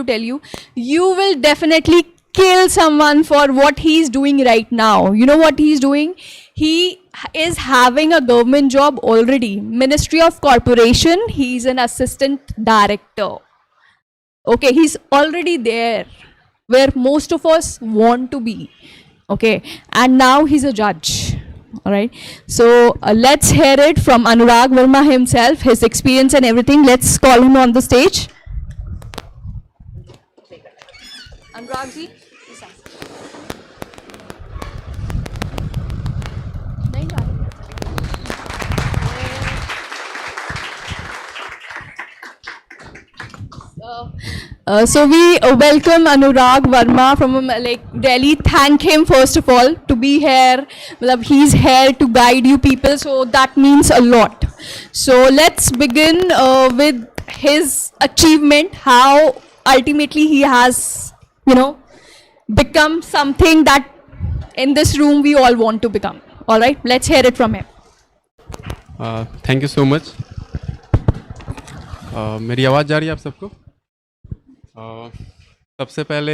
to tell you, you will definitely kill someone for what he's doing right now. You know what he's doing? He is having a government job already. Ministry of Corporation, he's an assistant director. Okay, he's already there where most of us want to be. Okay, and now he's a judge. All right, so let's hear it from Anurag Verma himself, his experience and everything. Let's call him on the stage. Anurag ji. So we welcome Anurag Verma from Delhi. Thank him first of all to be here. He's here to guide you people, so that means a lot. So let's begin with his achievement, how ultimately he has, become something that in this room we all want to become. All right, let's hear it from him. Thank you so much. मेरी आवाज़ जा रही है आप सबको? सबसे पहले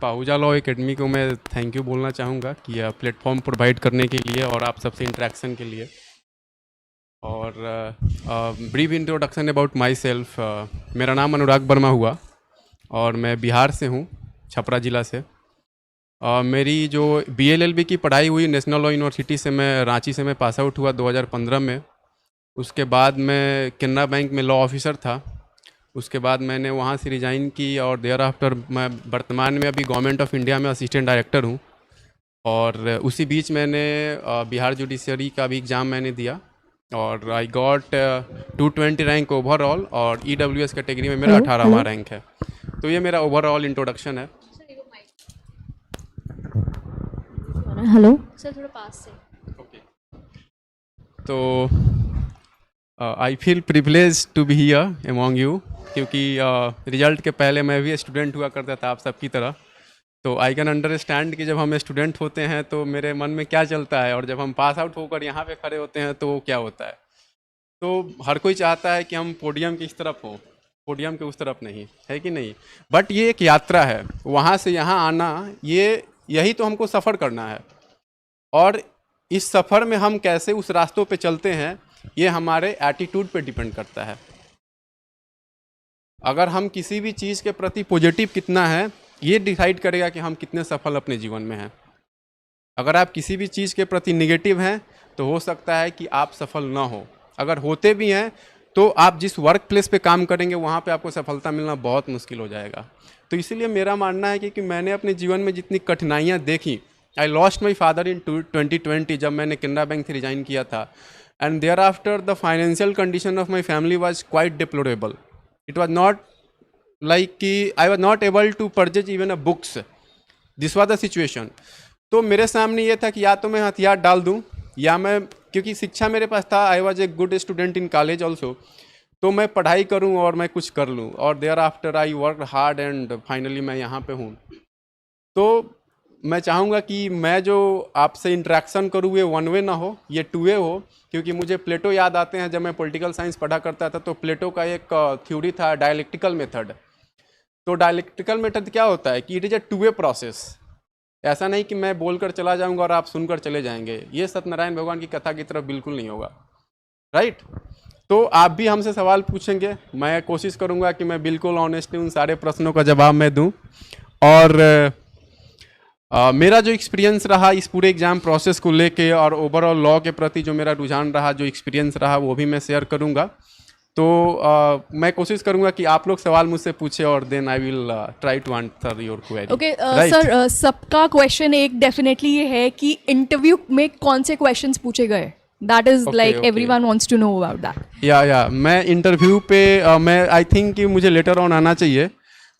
Pahuja law academy को मैं थैंक यू बोलना चाहूँगा कि प्लेटफॉर्म प्रोवाइड करने के लिए और आप सबसे इंटरेक्शन के लिए। और brief introduction about my self. मेरा नाम अनुराग वर्मा हुआ और मैं बिहार से हूँ, छपरा ज़िला से। मेरी जो BLLB की पढ़ाई हुई नेशनल लॉ यूनिवर्सिटी से, मैं रांची से मैं पास आउट हुआ 2015 में। उसके बाद मैं केनरा बैंक में लॉ ऑफिसर था। उसके बाद मैंने वहाँ से रिज़ाइन की और देयर आफ्टर मैं वर्तमान में अभी गवर्नमेंट ऑफ इंडिया में असिस्टेंट डायरेक्टर हूँ। और उसी बीच मैंने बिहार जुडिशरी का भी एग्ज़ाम मैंने दिया और आई गॉट 220 रैंक ओवरऑल और EWS कैटेगरी में मेरा 18वां रैंक है। तो ये मेरा ओवरऑल इंट्रोडक्शन है। हेलो सर, थोड़ा पास से। ओके, तो I feel privilege to be here among you, क्योंकि रिजल्ट के पहले मैं भी स्टूडेंट हुआ करता था आप सबकी तरह। तो आई कैन अंडरस्टैंड कि जब हम स्टूडेंट होते हैं तो मेरे मन में क्या चलता है और जब हम पास आउट होकर यहाँ पे खड़े होते हैं तो वो क्या होता है। तो हर कोई चाहता है कि हम पोडियम की इस तरफ हों, पोडियम के उस तरफ नहीं, है कि नहीं। बट ये एक यात्रा है, वहाँ से यहाँ आना, यही तो हमको सफ़र करना है। और इस सफ़र में हम कैसे उस रास्तों पे चलते हैं, ये हमारे एटीट्यूड पे डिपेंड करता है। अगर हम किसी भी चीज़ के प्रति पॉजिटिव कितना है, ये डिसाइड करेगा कि हम कितने सफल अपने जीवन में हैं। अगर आप किसी भी चीज़ के प्रति निगेटिव हैं तो हो सकता है कि आप सफल ना हो। अगर होते भी हैं तो आप जिस वर्क प्लेस पे काम करेंगे वहाँ पे आपको सफलता मिलना बहुत मुश्किल हो जाएगा। तो इसीलिए मेरा मानना है कि मैंने अपने जीवन में जितनी कठिनाइयाँ देखी, I lost my father in 2020 जब मैंने केनरा बैंक से रिजाइन किया था। And thereafter the financial condition of my family was quite deplorable. It was not like कि I was not able to purchase even a books, this was the situation. तो मेरे सामने ये था कि या तो मैं हथियार डाल दूँ या मैं, क्योंकि शिक्षा मेरे पास था, I was a good student in college also, तो मैं पढ़ाई करूं और मैं कुछ कर लूं। और thereafter I work hard and finally मैं यहाँ पे हूँ। तो मैं चाहूँगा कि मैं जो आपसे इंटरेक्शन करूँ ये वन वे ना हो, ये टू वे हो। क्योंकि मुझे प्लेटो याद आते हैं, जब मैं पॉलिटिकल साइंस पढ़ा करता था तो प्लेटो का एक थ्योरी था डायलेक्टिकल मेथड। तो डायलेक्टिकल मेथड क्या होता है कि it is a two way process. ऐसा नहीं कि मैं बोलकर चला जाऊंगा और आप सुनकर चले जाएंगे, ये सत्यनारायण भगवान की कथा की तरफ बिल्कुल नहीं होगा, राइट। तो आप भी हमसे सवाल पूछेंगे, मैं कोशिश करूंगा कि मैं बिल्कुल ऑनेस्टली उन सारे प्रश्नों का जवाब मैं दूं। और मेरा जो एक्सपीरियंस रहा इस पूरे एग्ज़ाम प्रोसेस को लेके और ओवरऑल लॉ के प्रति जो मेरा रुझान रहा, जो एक्सपीरियंस रहा, वो भी मैं शेयर करूंगा। तो मैं कोशिश करूंगा कि आप लोग सवाल मुझसे पूछे और then I will try to answer your query. Okay sir, सबका क्वेश्चन एक डेफिनेटली ये है कि इंटरव्यू में कौन से क्वेश्चंस पूछे गए, that is like everyone wants to know about that. या मैं इंटरव्यू पे मैं आई थिंक कि मुझे लेटर ऑन आना चाहिए।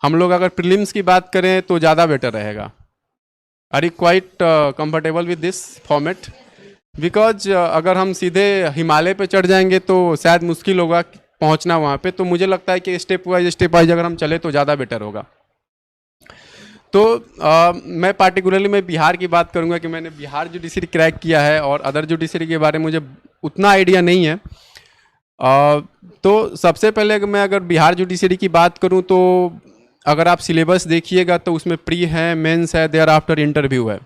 हम लोग अगर प्रीलिम्स की बात करें तो ज़्यादा बेटर रहेगा। Are you quite comfortable with this format? Because अगर हम सीधे हिमालय पे चढ़ जाएंगे तो शायद मुश्किल होगा पहुंचना वहाँ पे। तो मुझे लगता है कि स्टेप वाइज अगर हम चले तो ज़्यादा बेटर होगा। तो मैं पार्टिकुलरली मैं बिहार की बात करूंगा कि मैंने बिहार जुडिशरी क्रैक किया है और अदर जुडिशरी के बारे में मुझे उतना आइडिया नहीं है। तो सबसे पहले अगर बिहार जुडिशरी की बात करूं तो अगर आप सिलेबस देखिएगा तो उसमें प्री है, मेंस है, देयर आफ्टर इंटरव्यू है।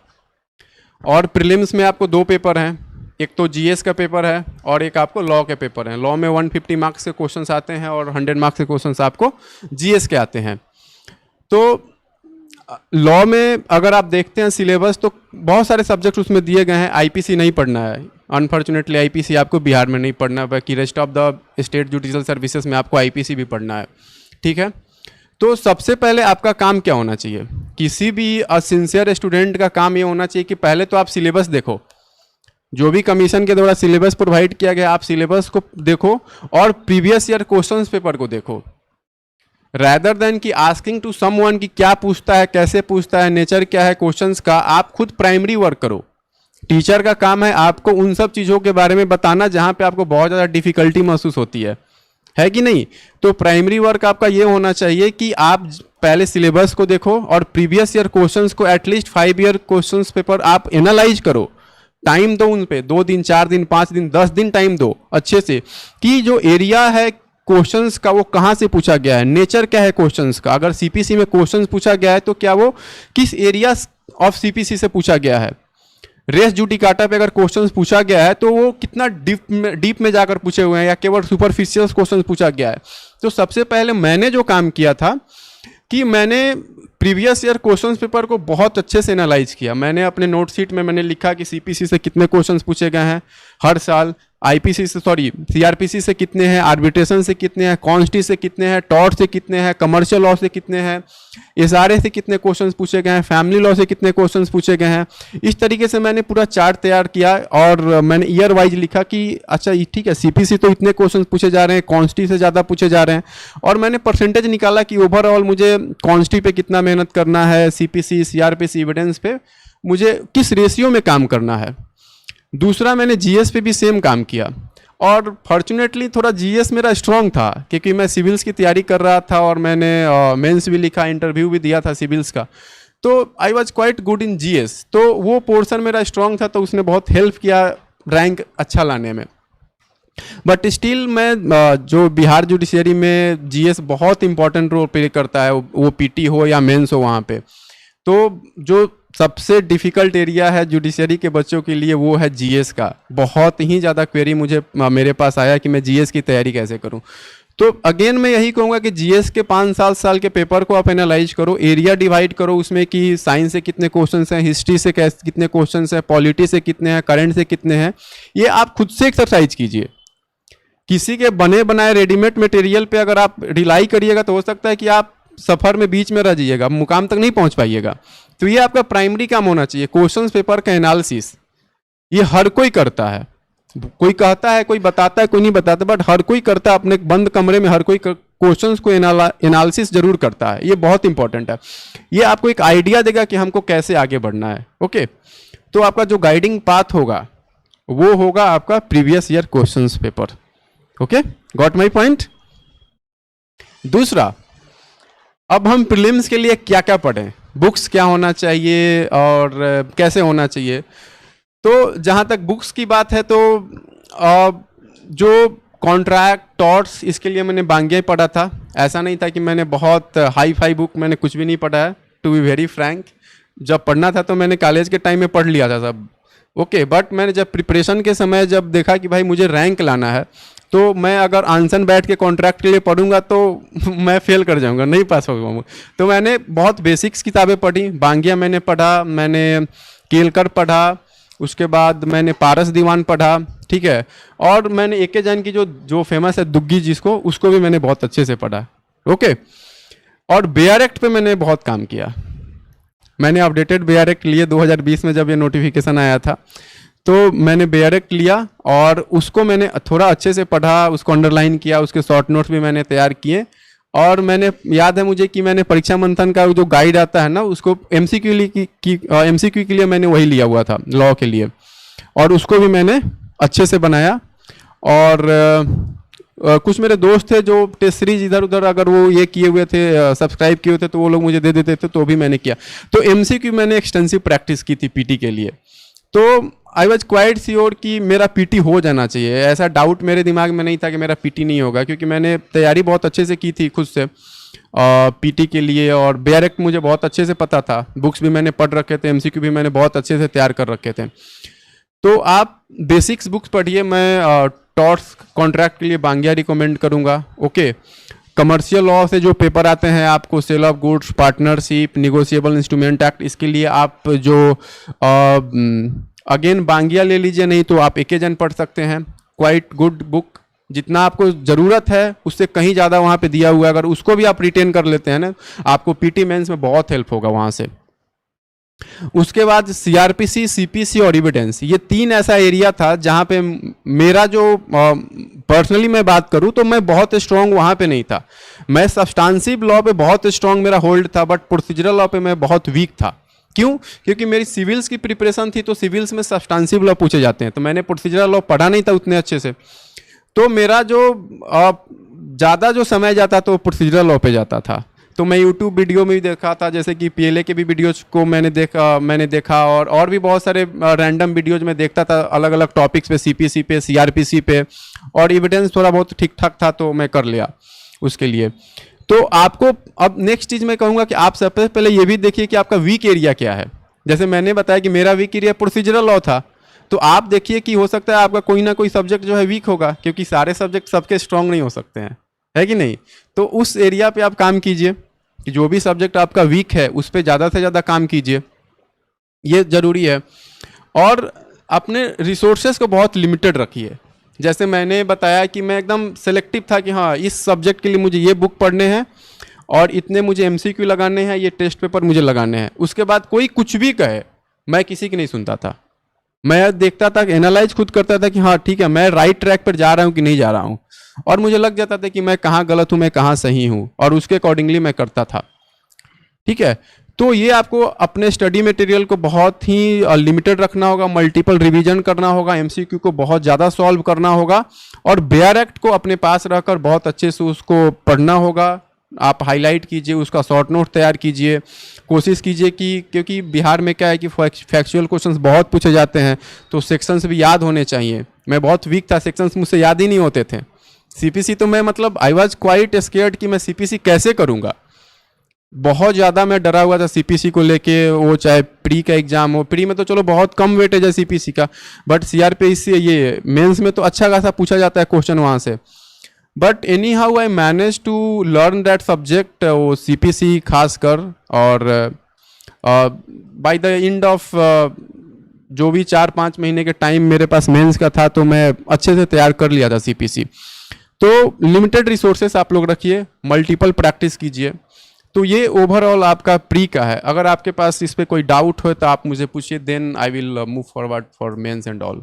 और प्रीलिम्स में आपको 2 पेपर हैं, एक तो जीएस का पेपर है और एक आपको लॉ के पेपर हैं। लॉ में 150 मार्क्स के क्वेश्चंस आते हैं और 100 मार्क्स के क्वेश्चंस आपको जीएस के आते हैं। तो लॉ में अगर आप देखते हैं सिलेबस तो बहुत सारे सब्जेक्ट उसमें दिए गए हैं। आईपीसी नहीं पढ़ना है, अनफॉर्चुनेटली आईपीसी आपको बिहार में नहीं पढ़ना है, बाकी rest of the state judicial services में आपको आईपीसी भी पढ़ना है, ठीक है। तो सबसे पहले आपका काम क्या होना चाहिए, किसी भी सिंसियर स्टूडेंट का काम ये होना चाहिए कि पहले तो आप सिलेबस देखो, जो भी कमीशन के द्वारा सिलेबस प्रोवाइड किया गया आप सिलेबस को देखो और प्रीवियस ईयर क्वेश्चंस पेपर को देखो, रैदर देन कि आस्किंग टू समवन कि क्या पूछता है, कैसे पूछता है, नेचर क्या है क्वेश्चंस का। आप खुद प्राइमरी वर्क करो। टीचर का काम है आपको उन सब चीज़ों के बारे में बताना जहाँ पे आपको बहुत ज़्यादा डिफिकल्टी महसूस होती है कि नहीं। तो प्राइमरी वर्क आपका ये होना चाहिए कि आप पहले सिलेबस को देखो और प्रीवियस ईयर क्वेश्चंस को एटलीस्ट 5 ईयर क्वेश्चंस पेपर आप एनालाइज करो। टाइम दो उन पे, 2 दिन, 4 दिन, 5 दिन, 10 दिन टाइम दो अच्छे से कि जो एरिया है क्वेश्चंस का वो कहाँ से पूछा गया है, नेचर क्या है क्वेश्चंस का। अगर सीपीसी में क्वेश्चंस पूछा गया है तो क्या वो किस एरिया ऑफ सीपीसी से पूछा गया है। रेस जुडिकाटा पे अगर क्वेश्चंस पूछा गया है तो वो कितना डीप में जाकर पूछे हुए हैं या केवल सुपरफिशियल क्वेश्चंस पूछा गया है। तो सबसे पहले मैंने जो काम किया था कि मैंने प्रीवियस ईयर क्वेश्चंस पेपर को बहुत अच्छे से एनालाइज किया। मैंने अपने नोट शीट में मैंने लिखा कि सीपीसी से कितने क्वेश्चंस पूछे गए हैं हर साल, आईपीसी से सीआरपीसी से कितने हैं, आर्बिट्रेशन से कितने हैं, कॉन्स्टी से कितने हैं, टॉर्ट से कितने हैं, कमर्शियल लॉ से कितने हैं, एसआरए से कितने क्वेश्चंस पूछे गए हैं, फैमिली लॉ से कितने क्वेश्चंस पूछे गए हैं। इस तरीके से मैंने पूरा चार्ट तैयार किया और मैंने ईयर वाइज लिखा कि अच्छा ठीक है सीपीसी तो इतने क्वेश्चंस पूछे जा रहे हैं, कॉन्स्टी से ज़्यादा पूछे जा रहे हैं। और मैंने परसेंटेज निकाला कि ओवरऑल मुझे कॉन्स्टी पे कितना मेहनत करना है, सीपीसी सीआरपीसी एविडेंस पे मुझे किस रेशियो में काम करना है। दूसरा मैंने जीएस पे भी सेम काम किया और फॉर्चुनेटली थोड़ा जीएस मेरा स्ट्रांग था क्योंकि मैं सिविल्स की तैयारी कर रहा था और मैंने मेंस भी लिखा, इंटरव्यू भी दिया था सिविल्स का, तो I was quite good in GS. तो वो पोर्शन मेरा स्ट्रांग था तो उसने बहुत हेल्प किया रैंक अच्छा लाने में। बट स्टिल मैं जो बिहार जुडिशरी में जीएस बहुत इंपॉर्टेंट रोल प्ले करता है, वो पीटी हो या मेंस हो वहाँ पे। तो जो सबसे डिफ़िकल्ट एरिया है जुडिशरी के बच्चों के लिए वो है जीएस का। बहुत ही ज़्यादा क्वेरी मेरे पास आया कि मैं जीएस की तैयारी कैसे करूं। तो अगेन मैं यही कहूँगा कि जीएस के 5 साल के पेपर को आप एनालाइज करो, एरिया डिवाइड करो उसमें कि साइंस से कितने क्वेश्चंस हैं, हिस्ट्री से कितने क्वेश्चंस हैं, पॉलिटी से कितने हैं, करंट से कितने हैं। ये आप खुद से एक्सरसाइज कीजिए। किसी के बने बनाए रेडीमेड मटेरियल पे अगर आप रिलाई करिएगा तो हो सकता है कि आप सफ़र में बीच में रह जाइएगा, मुकाम तक नहीं पहुंच पाइएगा। तो ये आपका प्राइमरी काम होना चाहिए, क्वेश्चंस पेपर का एनालिसिस। ये हर कोई करता है, कोई कहता है, कोई बताता है, कोई नहीं बताता, बट हर कोई करता है। अपने बंद कमरे में हर कोई क्वेश्चंस को एनालिसिस जरूर करता है। ये बहुत इंपॉर्टेंट है। ये आपको एक आइडिया देगा कि हमको कैसे आगे बढ़ना है। ओके, तो आपका जो गाइडिंग पाथ होगा वो होगा आपका previous year questions paper. Okay, got my point. दूसरा, अब हम प्रीलिम्स के लिए क्या क्या पढ़ें, बुक्स क्या होना चाहिए और कैसे होना चाहिए। तो जहाँ तक बुक्स की बात है तो जो कॉन्ट्रैक्ट टॉर्ट्स इसके लिए मैंने बांग्या ही पढ़ा था। ऐसा नहीं था कि मैंने बहुत हाई फाई बुक मैंने कुछ भी नहीं पढ़ा है, टू बी वेरी फ्रैंक। जब पढ़ना था तो मैंने कॉलेज के टाइम में पढ़ लिया था सब। ओके, बट मैंने जब प्रिपरेशन के समय जब देखा कि भाई मुझे रैंक लाना है तो मैं अगर आंसन बैठ के कॉन्ट्रैक्ट के लिए पढ़ूंगा तो मैं फेल कर जाऊंगा, नहीं पास हो पाऊंगा। तो मैंने बहुत बेसिक्स किताबें पढ़ी, बांग्या मैंने पढ़ा, मैंने केलकर पढ़ा, उसके बाद मैंने पारस दीवान पढ़ा, ठीक है। और मैंने एके जैन की जो फेमस है दुग्गी जिसको, उसको भी मैंने बहुत अच्छे से पढ़ा। ओके, और बेयर एक्ट पे मैंने बहुत काम किया। मैंने अपडेटेड बेयर एक्ट लिए 2020 में जब ये नोटिफिकेशन आया था, तो मैंने बेयर एक्ट लिया और उसको मैंने थोड़ा अच्छे से पढ़ा, उसको अंडरलाइन किया, उसके शॉर्ट नोट्स भी मैंने तैयार किए। और मैंने याद है मुझे कि मैंने परीक्षा मंथन का जो गाइड आता है ना, उसको एमसीक्यू के लिए मैंने वही लिया हुआ था लॉ के लिए, और उसको भी मैंने अच्छे से बनाया। और कुछ मेरे दोस्त थे जो टेस्ट सीरीज इधर उधर अगर वो ये किए हुए थे, सब्सक्राइब किए हुए थे, तो वो लोग मुझे दे देते थे, तो भी मैंने किया। तो एमसीक्यू मैंने एक्सटेंसिव प्रैक्टिस की थी पीटी के लिए। तो आई वॉज क्वाइट श्योर कि मेरा पीटी हो जाना चाहिए। ऐसा डाउट मेरे दिमाग में नहीं था कि मेरा पीटी नहीं होगा, क्योंकि मैंने तैयारी बहुत अच्छे से की थी खुद से पीटी के लिए, और बेयर एक्ट मुझे बहुत अच्छे से पता था, बुक्स भी मैंने पढ़ रखे थे, एमसीक्यू भी मैंने बहुत अच्छे से तैयार कर रखे थे। तो आप बेसिक्स बुक्स पढ़िए। मैं टॉर्स कॉन्ट्रैक्ट के लिए बांग्या रिकमेंड करूँगा। ओके, कमर्शियल लॉ से जो पेपर आते हैं आपको, sale of goods, partnership, negotiable instrument act, इसके लिए आप जो अगेन बांग्या ले लीजिए, नहीं तो आप एकेजन पढ़ सकते हैं। क्वाइट गुड बुक, जितना आपको ज़रूरत है उससे कहीं ज़्यादा वहाँ पे दिया हुआ है। अगर उसको भी आप रिटेन कर लेते हैं ना, आपको पीटी मेंस में बहुत हेल्प होगा वहाँ से। उसके बाद सीआरपीसी, सीपीसी और एविडेंस, ये 3 ऐसा एरिया था जहाँ पे मेरा जो पर्सनली मैं बात करूँ तो मैं बहुत स्ट्रॉन्ग वहाँ पे नहीं था। मैं सब्सटेंसिव लॉ पे बहुत स्ट्रॉन्ग मेरा होल्ड था, बट प्रोसीजरल लॉ पे मैं बहुत वीक था। क्यों? क्योंकि मेरी सिविल्स की प्रिपरेशन थी, तो सिविल्स में सब्सटेंसिव लॉ पूछे जाते हैं, तो मैंने प्रोसीजरल लॉ पढ़ा नहीं था उतने अच्छे से। तो मेरा जो ज़्यादा जो समय जाता तो प्रोसीजरल लॉ पे जाता था। तो मैं यूट्यूब वीडियो में भी देखा था, जैसे कि पीएलए के भी वीडियोज को मैंने देखा और भी बहुत सारे रैंडम वीडियोज में देखता था अलग अलग टॉपिक्स पे, सीपीसी पे, सीआरपीसी पे, और एविडेंस थोड़ा बहुत ठीक ठाक था तो मैं कर लिया उसके लिए। तो आपको अब नेक्स्ट चीज़ मैं कहूँगा कि आप सबसे पहले ये भी देखिए कि आपका वीक एरिया क्या है। जैसे मैंने बताया कि मेरा वीक एरिया प्रोसीजरल लॉ था, तो आप देखिए कि हो सकता है आपका कोई ना कोई सब्जेक्ट जो है वीक होगा, क्योंकि सारे सब्जेक्ट सबके स्ट्रांग नहीं हो सकते हैं, है कि नहीं। तो उस एरिया पे आप काम कीजिए कि जो भी सब्जेक्ट आपका वीक है उस पर ज़्यादा से ज़्यादा काम कीजिए, ये ज़रूरी है। और अपने रिसोर्सेज को बहुत लिमिटेड रखिए। जैसे मैंने बताया कि मैं एकदम सेलेक्टिव था कि हाँ, इस सब्जेक्ट के लिए मुझे ये बुक पढ़ने हैं और इतने मुझे एमसीक्यू लगाने हैं, ये टेस्ट पेपर मुझे लगाने हैं। उसके बाद कोई कुछ भी कहे, मैं किसी की नहीं सुनता था। मैं देखता था, एनालाइज खुद करता था कि हाँ ठीक है, मैं राइट ट्रैक पर जा रहा हूँ कि नहीं जा रहा हूँ, और मुझे लग जाता था कि मैं कहाँ गलत हूँ, मैं कहाँ सही हूँ, और उसके अकॉर्डिंगली मैं करता था। ठीक है, तो ये आपको अपने स्टडी मटेरियल को बहुत ही लिमिटेड रखना होगा, मल्टीपल रिवीजन करना होगा, एमसीक्यू को बहुत ज़्यादा सॉल्व करना होगा, और बेयर एक्ट को अपने पास रखकर बहुत अच्छे से उसको पढ़ना होगा। आप हाईलाइट कीजिए, उसका शॉर्ट नोट तैयार कीजिए, कोशिश कीजिए कि, क्योंकि बिहार में क्या है कि फैक्चुअल क्वेश्चंस बहुत पूछे जाते हैं, तो सेक्शंस भी याद होने चाहिए। मैं बहुत वीक था, सेक्शंस मुझसे याद ही नहीं होते थे। सीपीसी तो मैं मतलब आई वाज क्वाइट स्केयर्ड कि मैं सीपीसी कैसे करूँगा। बहुत ज़्यादा मैं डरा हुआ था सीपीसी को लेके, वो चाहे प्री का एग्जाम हो। प्री में तो चलो बहुत कम वेटेज है सीपीसी का, बट सीआरपीसी ये मेंस में तो अच्छा खासा पूछा जाता है क्वेश्चन वहाँ से। But anyhow I manage to learn that subject, वो सीपीसी खासकर। और बाय द एंड ऑफ जो भी 4-5 महीने के टाइम मेरे पास मेंस का था, तो मैं अच्छे से तैयार कर लिया था सीपीसी। तो लिमिटेड रिसोर्सेस आप लोग रखिए, मल्टीपल प्रैक्टिस कीजिए। तो ये ओवरऑल आपका प्री का है। अगर आपके पास इस पर कोई डाउट हो तो आप मुझे पूछिए, then I will move forward for mains and all.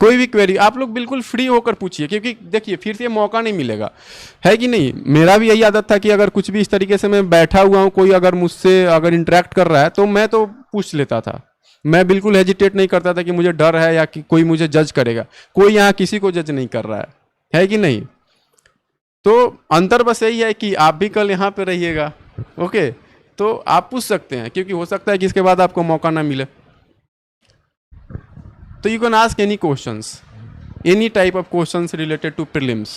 कोई भी क्वेरी आप लोग बिल्कुल फ्री होकर पूछिए, क्योंकि देखिए फिर से मौका नहीं मिलेगा, है कि नहीं। मेरा भी यही आदत था कि अगर कुछ भी इस तरीके से मैं बैठा हुआ हूँ, कोई अगर मुझसे अगर इंटरेक्ट कर रहा है तो मैं तो पूछ लेता था। मैं बिल्कुल हेजिटेट नहीं करता था कि मुझे डर है या कि कोई मुझे जज करेगा। कोई यहाँ किसी को जज नहीं कर रहा है कि नहीं। तो अंतर बस यही है कि आप भी कल यहाँ पे रहिएगा, ओके, तो आप पूछ सकते हैं, क्योंकि हो सकता है कि इसके बाद आपको मौका ना मिले। तो you can ask any questions, any type of questions related to prelims.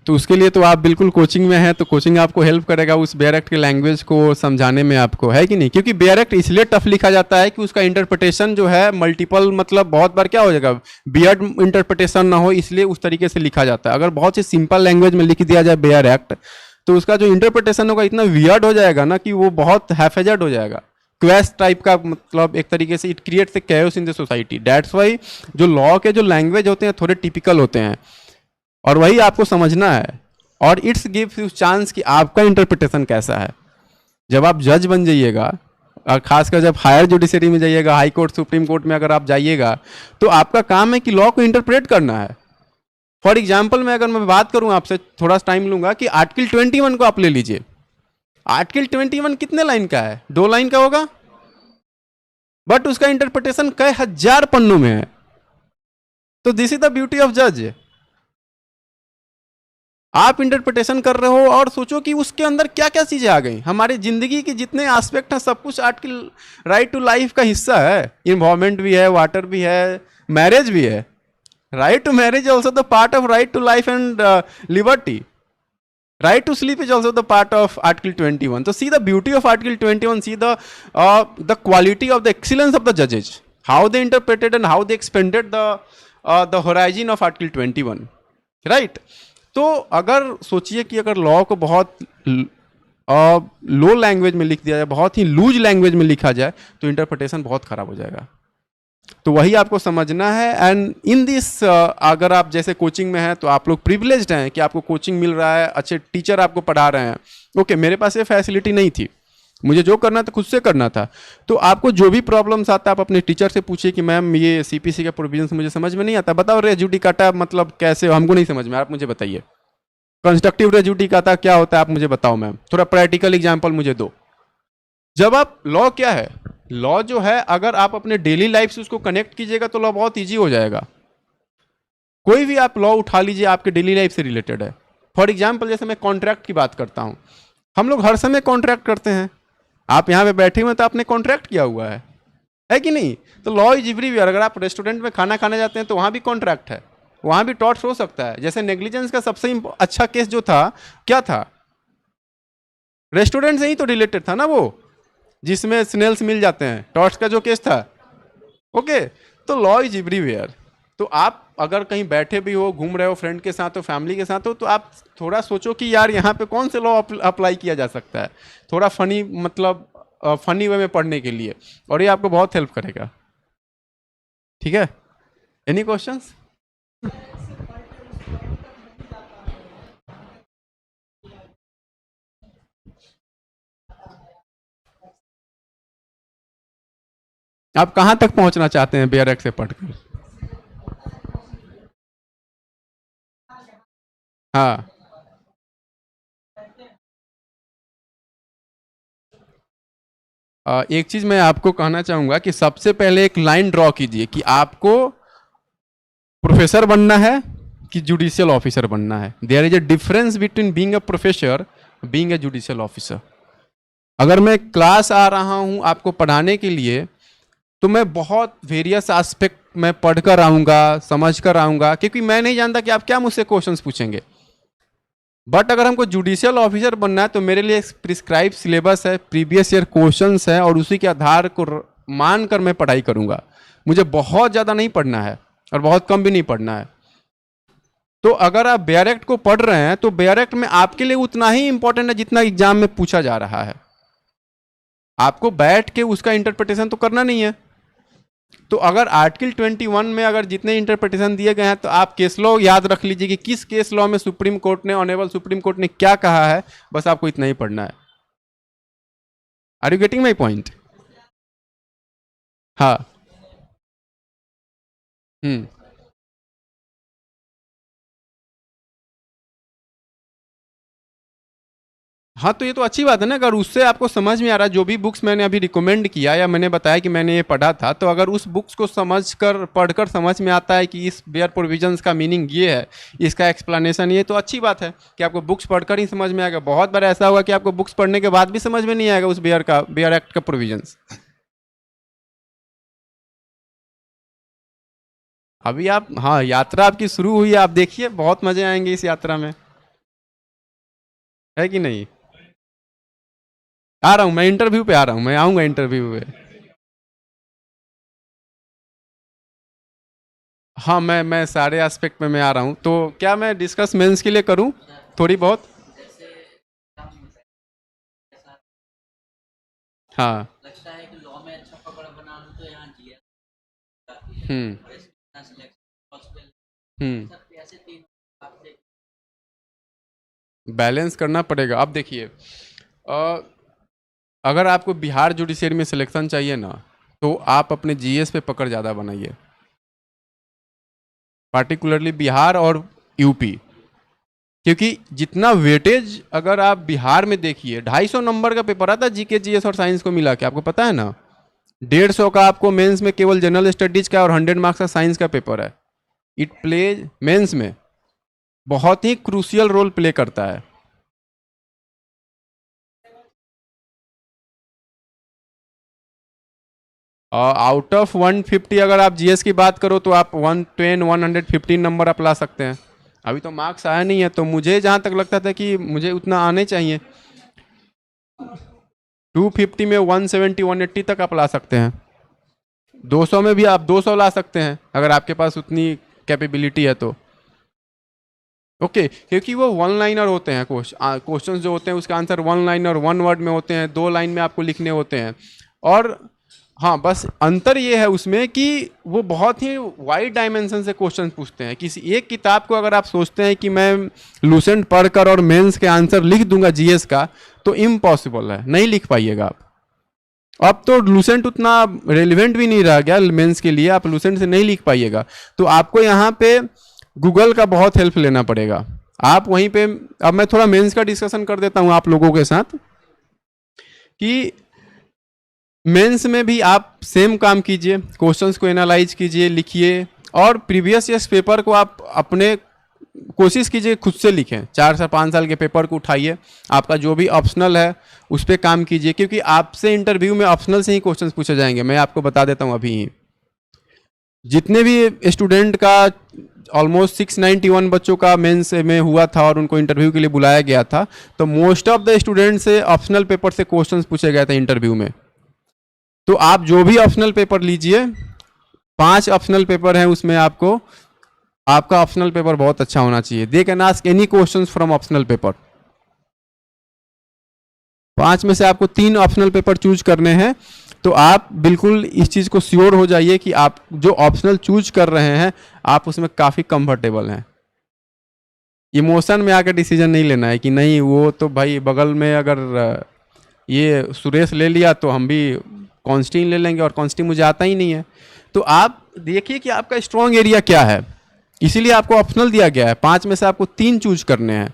तो उसके लिए तो आप बिल्कुल कोचिंग में हैं, तो कोचिंग आपको हेल्प करेगा उस बेयर एक्ट के लैंग्वेज को समझाने में आपको, है कि नहीं। क्योंकि बेयर एक्ट इसलिए टफ लिखा जाता है कि उसका इंटरप्रिटेशन जो है मल्टीपल, मतलब बहुत बार क्या हो जाएगा, बियर्ड इंटरप्रिटेशन ना हो, इसलिए उस तरीके से लिखा जाता है। अगर बहुत ही सिंपल लैंग्वेज में लिख दिया जाए बेयर एक्ट, तो उसका जो इंटरप्रिटेशन होगा इतना वियर्ड हो जाएगा ना कि वो बहुत हैफेजर्ड हो जाएगा, क्वेस्ट टाइप का। मतलब एक तरीके से it creates a chaos in the society. That's why जो लॉ के जो लैंग्वेज होते हैं थोड़े टिपिकल होते हैं, और वही आपको समझना है। और इट्स गिव्स यू चांस कि आपका इंटरप्रिटेशन कैसा है। जब आप जज बन जाइएगा, और खासकर जब हायर जुडिशरी में जाइएगा, हाई कोर्ट, सुप्रीम कोर्ट में अगर आप जाइएगा, तो आपका काम है कि लॉ को इंटरप्रेट करना है। फॉर एग्जाम्पल मैं अगर मैं बात करूं आपसे, थोड़ा टाइम लूंगा, कि आर्टिकल 21 को आप ले लीजिए। आर्टिकल 21 कितने लाइन का है? 2 लाइन का होगा, बट उसका इंटरप्रिटेशन कई हजार पन्नों में है। तो this is the beauty of जज। आप इंटरप्रिटेशन कर रहे हो और सोचो कि उसके अंदर क्या क्या चीजें आ गई। हमारी जिंदगी के जितने एस्पेक्ट हैं सब कुछ आर्टिकल राइट टू लाइफ का हिस्सा है। इन्वायरमेंट भी है, वाटर भी है, मैरिज भी है। Right to marriage also the part of right to life and liberty. Right to sleep is also the part of Article 21. So see the beauty of Article 21. See the quality of the excellence of the judges, how they interpreted and how they expanded the horizon of Article 21. Right? तो अगर सोचिए कि अगर law को बहुत लो language में लिख दिया जाए, बहुत ही लूज लैंग्वेज में लिखा जाए, तो इंटरप्रिटेशन बहुत खराब हो जाएगा। तो वही आपको समझना है। एंड इन दिस अगर आप जैसे कोचिंग में हैं तो आप लोग प्रिविलेज्ड हैं कि आपको कोचिंग मिल रहा है, अच्छे टीचर आपको पढ़ा रहे हैं। ओके, मेरे पास ये फैसिलिटी नहीं थी, मुझे जो करना था खुद से करना था। तो आपको जो भी प्रॉब्लम्स आता है आप अपने टीचर से पूछिए कि मैम ये सीपीसी का प्रोविजन मुझे समझ में नहीं आता, बताओ रे जुडिकाटा मतलब कैसे, हमको नहीं समझ में, आप मुझे बताइए। कंस्ट्रक्टिव रे जुडिकाटा क्या होता है आप मुझे बताओ मैम, थोड़ा प्रैक्टिकल एग्जाम्पल मुझे दो। जब आप लॉ क्या है, लॉ जो है अगर आप अपने डेली लाइफ से उसको कनेक्ट कीजिएगा तो लॉ बहुत इजी हो जाएगा। कोई भी आप लॉ उठा लीजिए आपके डेली लाइफ से रिलेटेड है। फॉर एग्जाम्पल जैसे मैं कॉन्ट्रैक्ट की बात करता हूं, हम लोग हर समय कॉन्ट्रैक्ट करते हैं। आप यहां पे बैठे हुए तो आपने कॉन्ट्रैक्ट किया हुआ है कि नहीं? तो लॉ इज एवरीवेयर। अगर आप रेस्टोरेंट में खाना खाने जाते हैं तो वहां भी कॉन्ट्रैक्ट है, वहां भी टॉर्ट्स हो सकता है। जैसे नेग्लिजेंस का सबसे अच्छा केस जो था क्या था, रेस्टोरेंट से ही तो रिलेटेड था ना वो, जिसमें स्नेल्स मिल जाते हैं, टॉर्च का जो केस था। ओके, तो लॉ इज एवरीवेयर। तो आप अगर कहीं बैठे भी हो, घूम रहे हो फ्रेंड के साथ हो, फैमिली के साथ हो, तो आप थोड़ा सोचो कि यार यहाँ पे कौन से लॉ अप्लाई किया जा सकता है, थोड़ा फनी मतलब फनी वे में पढ़ने के लिए, और ये आपको बहुत हेल्प करेगा। ठीक है, एनी क्वेश्चंस? आप कहाँ तक पहुंचना चाहते हैं बेयर एक्ट से पढ़कर? हाँ, एक चीज मैं आपको कहना चाहूंगा कि सबसे पहले एक लाइन ड्रॉ कीजिए कि आपको प्रोफेसर बनना है कि जुडिशियल ऑफिसर बनना है। There is a difference between being a professor, being a judicial officer. अगर मैं क्लास आ रहा हूं आपको पढ़ाने के लिए तो मैं बहुत वेरियस एस्पेक्ट में पढ़कर आऊँगा, समझ कर आऊँगा, क्योंकि मैं नहीं जानता कि आप क्या मुझसे क्वेश्चंस पूछेंगे। बट अगर हमको जुडिशियल ऑफिसर बनना है तो मेरे लिए एक प्रिस्क्राइब सिलेबस है, प्रीवियस ईयर क्वेश्चंस है, और उसी के आधार को मान कर मैं पढ़ाई करूँगा। मुझे बहुत ज़्यादा नहीं पढ़ना है और बहुत कम भी नहीं पढ़ना है। तो अगर आप बेयर एक्ट को पढ़ रहे हैं तो बेयर एक्ट में आपके लिए उतना ही इंपॉर्टेंट है जितना एग्जाम में पूछा जा रहा है। आपको बैठ के उसका इंटरप्रिटेशन तो करना नहीं है। तो अगर आर्टिकल 21 में अगर जितने इंटरप्रिटेशन दिए गए हैं तो आप केस लॉ याद रख लीजिए कि किस केस लॉ में सुप्रीम कोर्ट ने, ऑनरेबल सुप्रीम कोर्ट ने क्या कहा है, बस आपको इतना ही पढ़ना है। Are you getting my point? हाँ। हाँ, तो ये तो अच्छी बात है ना। अगर उससे आपको समझ में आ रहा है, जो भी बुक्स मैंने अभी रिकमेंड किया या मैंने बताया कि मैंने ये पढ़ा था, तो अगर उस बुक्स को समझकर पढ़कर समझ में आता है कि इस बेयर प्रोविजंस का मीनिंग ये है, इसका एक्सप्लेनेशन ये, तो अच्छी बात है कि आपको बुक्स पढ़कर ही समझ में आएगा। बहुत बार ऐसा होगा कि आपको बुक्स पढ़ने के बाद भी समझ में नहीं आएगा उस बेयर एक्ट का प्रोविजंस। अभी आप, हाँ, यात्रा आपकी शुरू हुई है, आप देखिए बहुत मजे आएंगे इस यात्रा में, है कि नहीं? आ रहा हूँ मैं, इंटरव्यू पे आ रहा हूँ मैं, आऊँगा इंटरव्यू पे। हाँ, मैं सारे एस्पेक्ट में मैं आ रहा हूँ। तो क्या मैं डिस्कस मेंस के लिए करूँ थोड़ी बहुत? हाँ। लगता है कि लॉ में अच्छा पकड़ बना लूं तो यहाँ जीएस हम्म। और इसका सिलेक्शन हॉस्पिटल हम्म। सब ऐसे तीन आपसे बैलेंस करना पड़ेगा। अब देखिए, अगर आपको बिहार जुडिशरी में सिलेक्शन चाहिए ना, तो आप अपने जीएस पे पकड़ ज़्यादा बनाइए, पार्टिकुलरली बिहार और यूपी। क्योंकि जितना वेटेज अगर आप बिहार में देखिए, 250 नंबर का पेपर आता है जीके जीएस और साइंस को मिला के, आपको पता है ना। 150 का आपको मेंस में केवल जनरल स्टडीज का और 100 मार्क्स का साइंस का पेपर है। इट प्ले मेंस में बहुत ही क्रूशियल रोल प्ले करता है। आउट ऑफ 150 अगर आप जीएस की बात करो तो आप 110 115 नंबर आप ला सकते हैं। अभी तो मार्क्स आया नहीं है, तो मुझे जहाँ तक लगता था कि मुझे उतना आने चाहिए। 250 में 170 180 तक आप ला सकते हैं। 200 में भी आप 200 ला सकते हैं अगर आपके पास उतनी कैपेबिलिटी है तो। ओके क्योंकि वो वन लाइनर होते हैं, क्वेश्चन जो होते हैं उसका आंसर वन लाइनर 1 वर्ड में होते हैं, 2 लाइन में आपको लिखने होते हैं। और हाँ, बस अंतर ये है उसमें कि वो बहुत ही वाइड डायमेंशन से क्वेश्चन पूछते हैं। किसी एक किताब को अगर आप सोचते हैं कि मैं लूसेंट पढ़कर और मेंस के आंसर लिख दूंगा जीएस का, तो इम्पॉसिबल है, नहीं लिख पाइएगा आप। अब तो लूसेंट उतना रेलिवेंट भी नहीं रह गया मेंस के लिए, आप लूसेंट से नहीं लिख पाइएगा। तो आपको यहाँ पे गूगल का बहुत हेल्प लेना पड़ेगा। आप वहीं पे, अब मैं थोड़ा मेंस का डिस्कशन कर देता हूँ आप लोगों के साथ कि मेंस में भी आप सेम काम कीजिए, क्वेश्चंस को एनालाइज कीजिए, लिखिए, और प्रीवियस ईयर्स पेपर को आप अपने कोशिश कीजिए खुद से लिखें। 4 से 5 साल के पेपर को उठाइए, आपका जो भी ऑप्शनल है उस पर काम कीजिए, क्योंकि आपसे इंटरव्यू में ऑप्शनल से ही क्वेश्चंस पूछे जाएंगे। मैं आपको बता देता हूँ अभी ही, जितने भी स्टूडेंट का ऑलमोस्ट 691 बच्चों का मेंस में हुआ था और उनको इंटरव्यू के लिए बुलाया गया था, तो मोस्ट ऑफ द स्टूडेंट से ऑप्शनल पेपर से क्वेश्चंस पूछे गए थे इंटरव्यू में। तो आप जो भी ऑप्शनल पेपर लीजिए, 5 ऑप्शनल पेपर हैं उसमें, आपका ऑप्शनल पेपर बहुत अच्छा होना चाहिए। They can ask any questions from optional paper. 5 में से आपको 3 ऑप्शनल पेपर चूज करने हैं, तो आप बिल्कुल इस चीज को श्योर हो जाइए कि आप जो ऑप्शनल चूज कर रहे हैं आप उसमें काफी कंफर्टेबल हैं। इमोशन में आकर डिसीजन नहीं लेना है कि नहीं वो तो भाई बगल में अगर ये सुरेश ले लिया तो हम भी कॉन्स्टीन ले लेंगे, और कॉन्स्टीन मुझे आता ही नहीं है। तो आप देखिए कि आपका स्ट्रॉन्ग एरिया क्या है, इसीलिए आपको ऑप्शनल दिया गया है। 5 में से आपको 3 चूज करने हैं।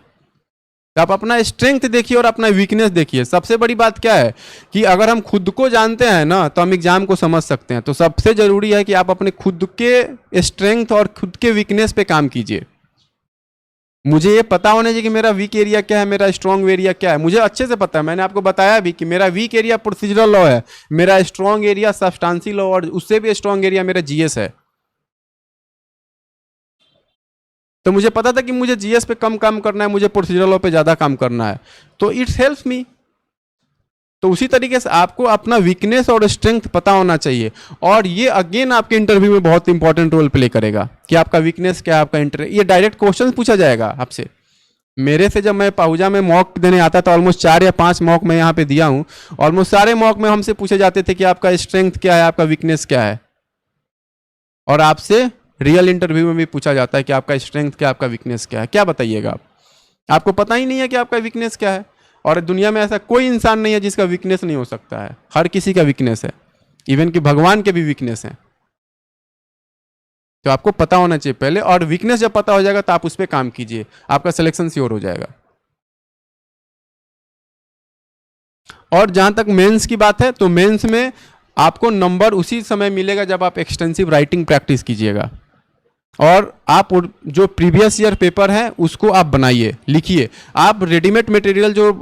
तो आप अपना स्ट्रेंथ देखिए और अपना वीकनेस देखिए। सबसे बड़ी बात क्या है कि अगर हम खुद को जानते हैं ना, तो हम एग्जाम को समझ सकते हैं। तो सबसे जरूरी है कि आप अपने खुद के स्ट्रेंथ और खुद के वीकनेस पे काम कीजिए। मुझे ये पता होना चाहिए कि मेरा वीक एरिया क्या है, मेरा स्ट्रॉन्ग एरिया क्या है। मुझे अच्छे से पता है, मैंने आपको बताया भी कि मेरा वीक एरिया प्रोसीजरल लॉ है, मेरा स्ट्रॉन्ग एरिया सब्सटेंसी लॉ, और उससे भी स्ट्रॉन्ग एरिया मेरा जीएस है। तो मुझे पता था कि मुझे जीएस पे कम काम करना है, मुझे प्रोसीजरल लॉ पे ज़्यादा काम करना है, तो इट्स हेल्प्स मी। तो उसी तरीके से आपको अपना वीकनेस और स्ट्रेंथ पता होना चाहिए, और ये अगेन आपके इंटरव्यू में बहुत इंपॉर्टेंट रोल प्ले करेगा कि आपका वीकनेस क्या है, आपका ये डायरेक्ट क्वेश्चन पूछा जाएगा आपसे। मेरे से जब मैं पाहुजा में मॉक देने आता था, ऑलमोस्ट 4 या 5 मॉक मैं यहाँ पे दिया हूँ, ऑलमोस्ट सारे मॉक में हमसे पूछे जाते थे कि आपका स्ट्रेंथ क्या है, आपका वीकनेस क्या है। और आपसे रियल इंटरव्यू में भी पूछा जाता है कि आपका स्ट्रेंथ क्या, आपका वीकनेस क्या है। क्या बताइएगा आप? आपको पता ही नहीं है कि आपका वीकनेस क्या है। और दुनिया में ऐसा कोई इंसान नहीं है जिसका वीकनेस नहीं हो सकता है, हर किसी का वीकनेस है, इवन कि भगवान के भी वीकनेस है। तो आपको पता होना चाहिए पहले, और वीकनेस जब पता हो जाएगा तो आप उस पर काम कीजिए, आपका सिलेक्शन श्योर हो जाएगा। और जहां तक मेंस की बात है, तो मेंस में आपको नंबर उसी समय मिलेगा जब आप एक्सटेंसिव राइटिंग प्रैक्टिस कीजिएगा, और आप जो प्रीवियस ईयर पेपर है उसको आप बनाइए, लिखिए। आप रेडीमेड मटेरियल जो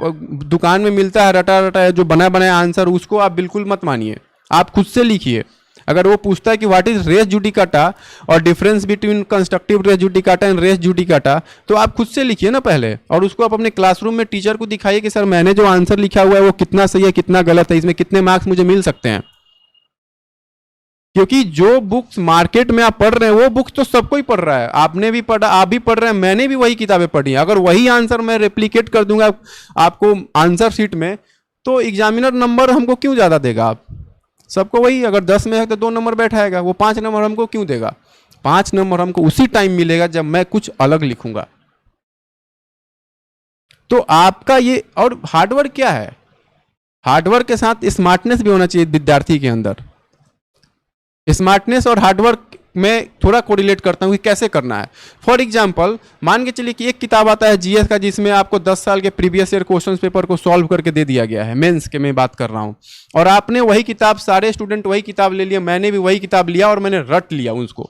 दुकान में मिलता है रटा रटा जो बना बनाया आंसर, उसको आप बिल्कुल मत मानिए, आप खुद से लिखिए। अगर वो पूछता है कि व्हाट इज रेस जुडिकाटा और difference between constructive res judicata and res judicata, तो आप खुद से लिखिए ना पहले, और उसको आप अपने क्लासरूम में टीचर को दिखाइए कि सर मैंने जो आंसर लिखा हुआ है वो कितना सही है, कितना गलत है, इसमें कितने मार्क्स मुझे मिल सकते हैं। क्योंकि जो बुक्स मार्केट में आप पढ़ रहे हैं वो बुक्स तो सबको ही पढ़ रहा है, आपने भी पढ़ा, आप भी पढ़ रहे हैं, मैंने भी वही किताबें पढ़ी हैं। अगर वही आंसर मैं रेप्लिकेट कर दूंगा आपको आंसर शीट में, तो एग्जामिनर नंबर हमको क्यों ज़्यादा देगा? आप सबको वही, अगर 10 में है तो 2 नंबर बैठाएगा, वो 5 नंबर हमको क्यों देगा? 5 नंबर हमको उसी टाइम मिलेगा जब मैं कुछ अलग लिखूंगा। तो आपका ये, और हार्डवर्क क्या है, हार्डवर्क के साथ स्मार्टनेस भी होना चाहिए विद्यार्थी के अंदर। स्मार्टनेस और हार्डवर्क मैं थोड़ा कोरिलेट करता हूँ कि कैसे करना है। फॉर एग्जाम्पल मान के चलिए कि एक किताब आता है जीएस का, जिसमें आपको 10 साल के प्रीवियस ईयर क्वेश्चन पेपर को सॉल्व करके दे दिया गया है, मेंस के मैं बात कर रहा हूँ, और आपने वही किताब, सारे स्टूडेंट वही किताब ले लिया, मैंने भी वही किताब लिया और मैंने रट लिया उसको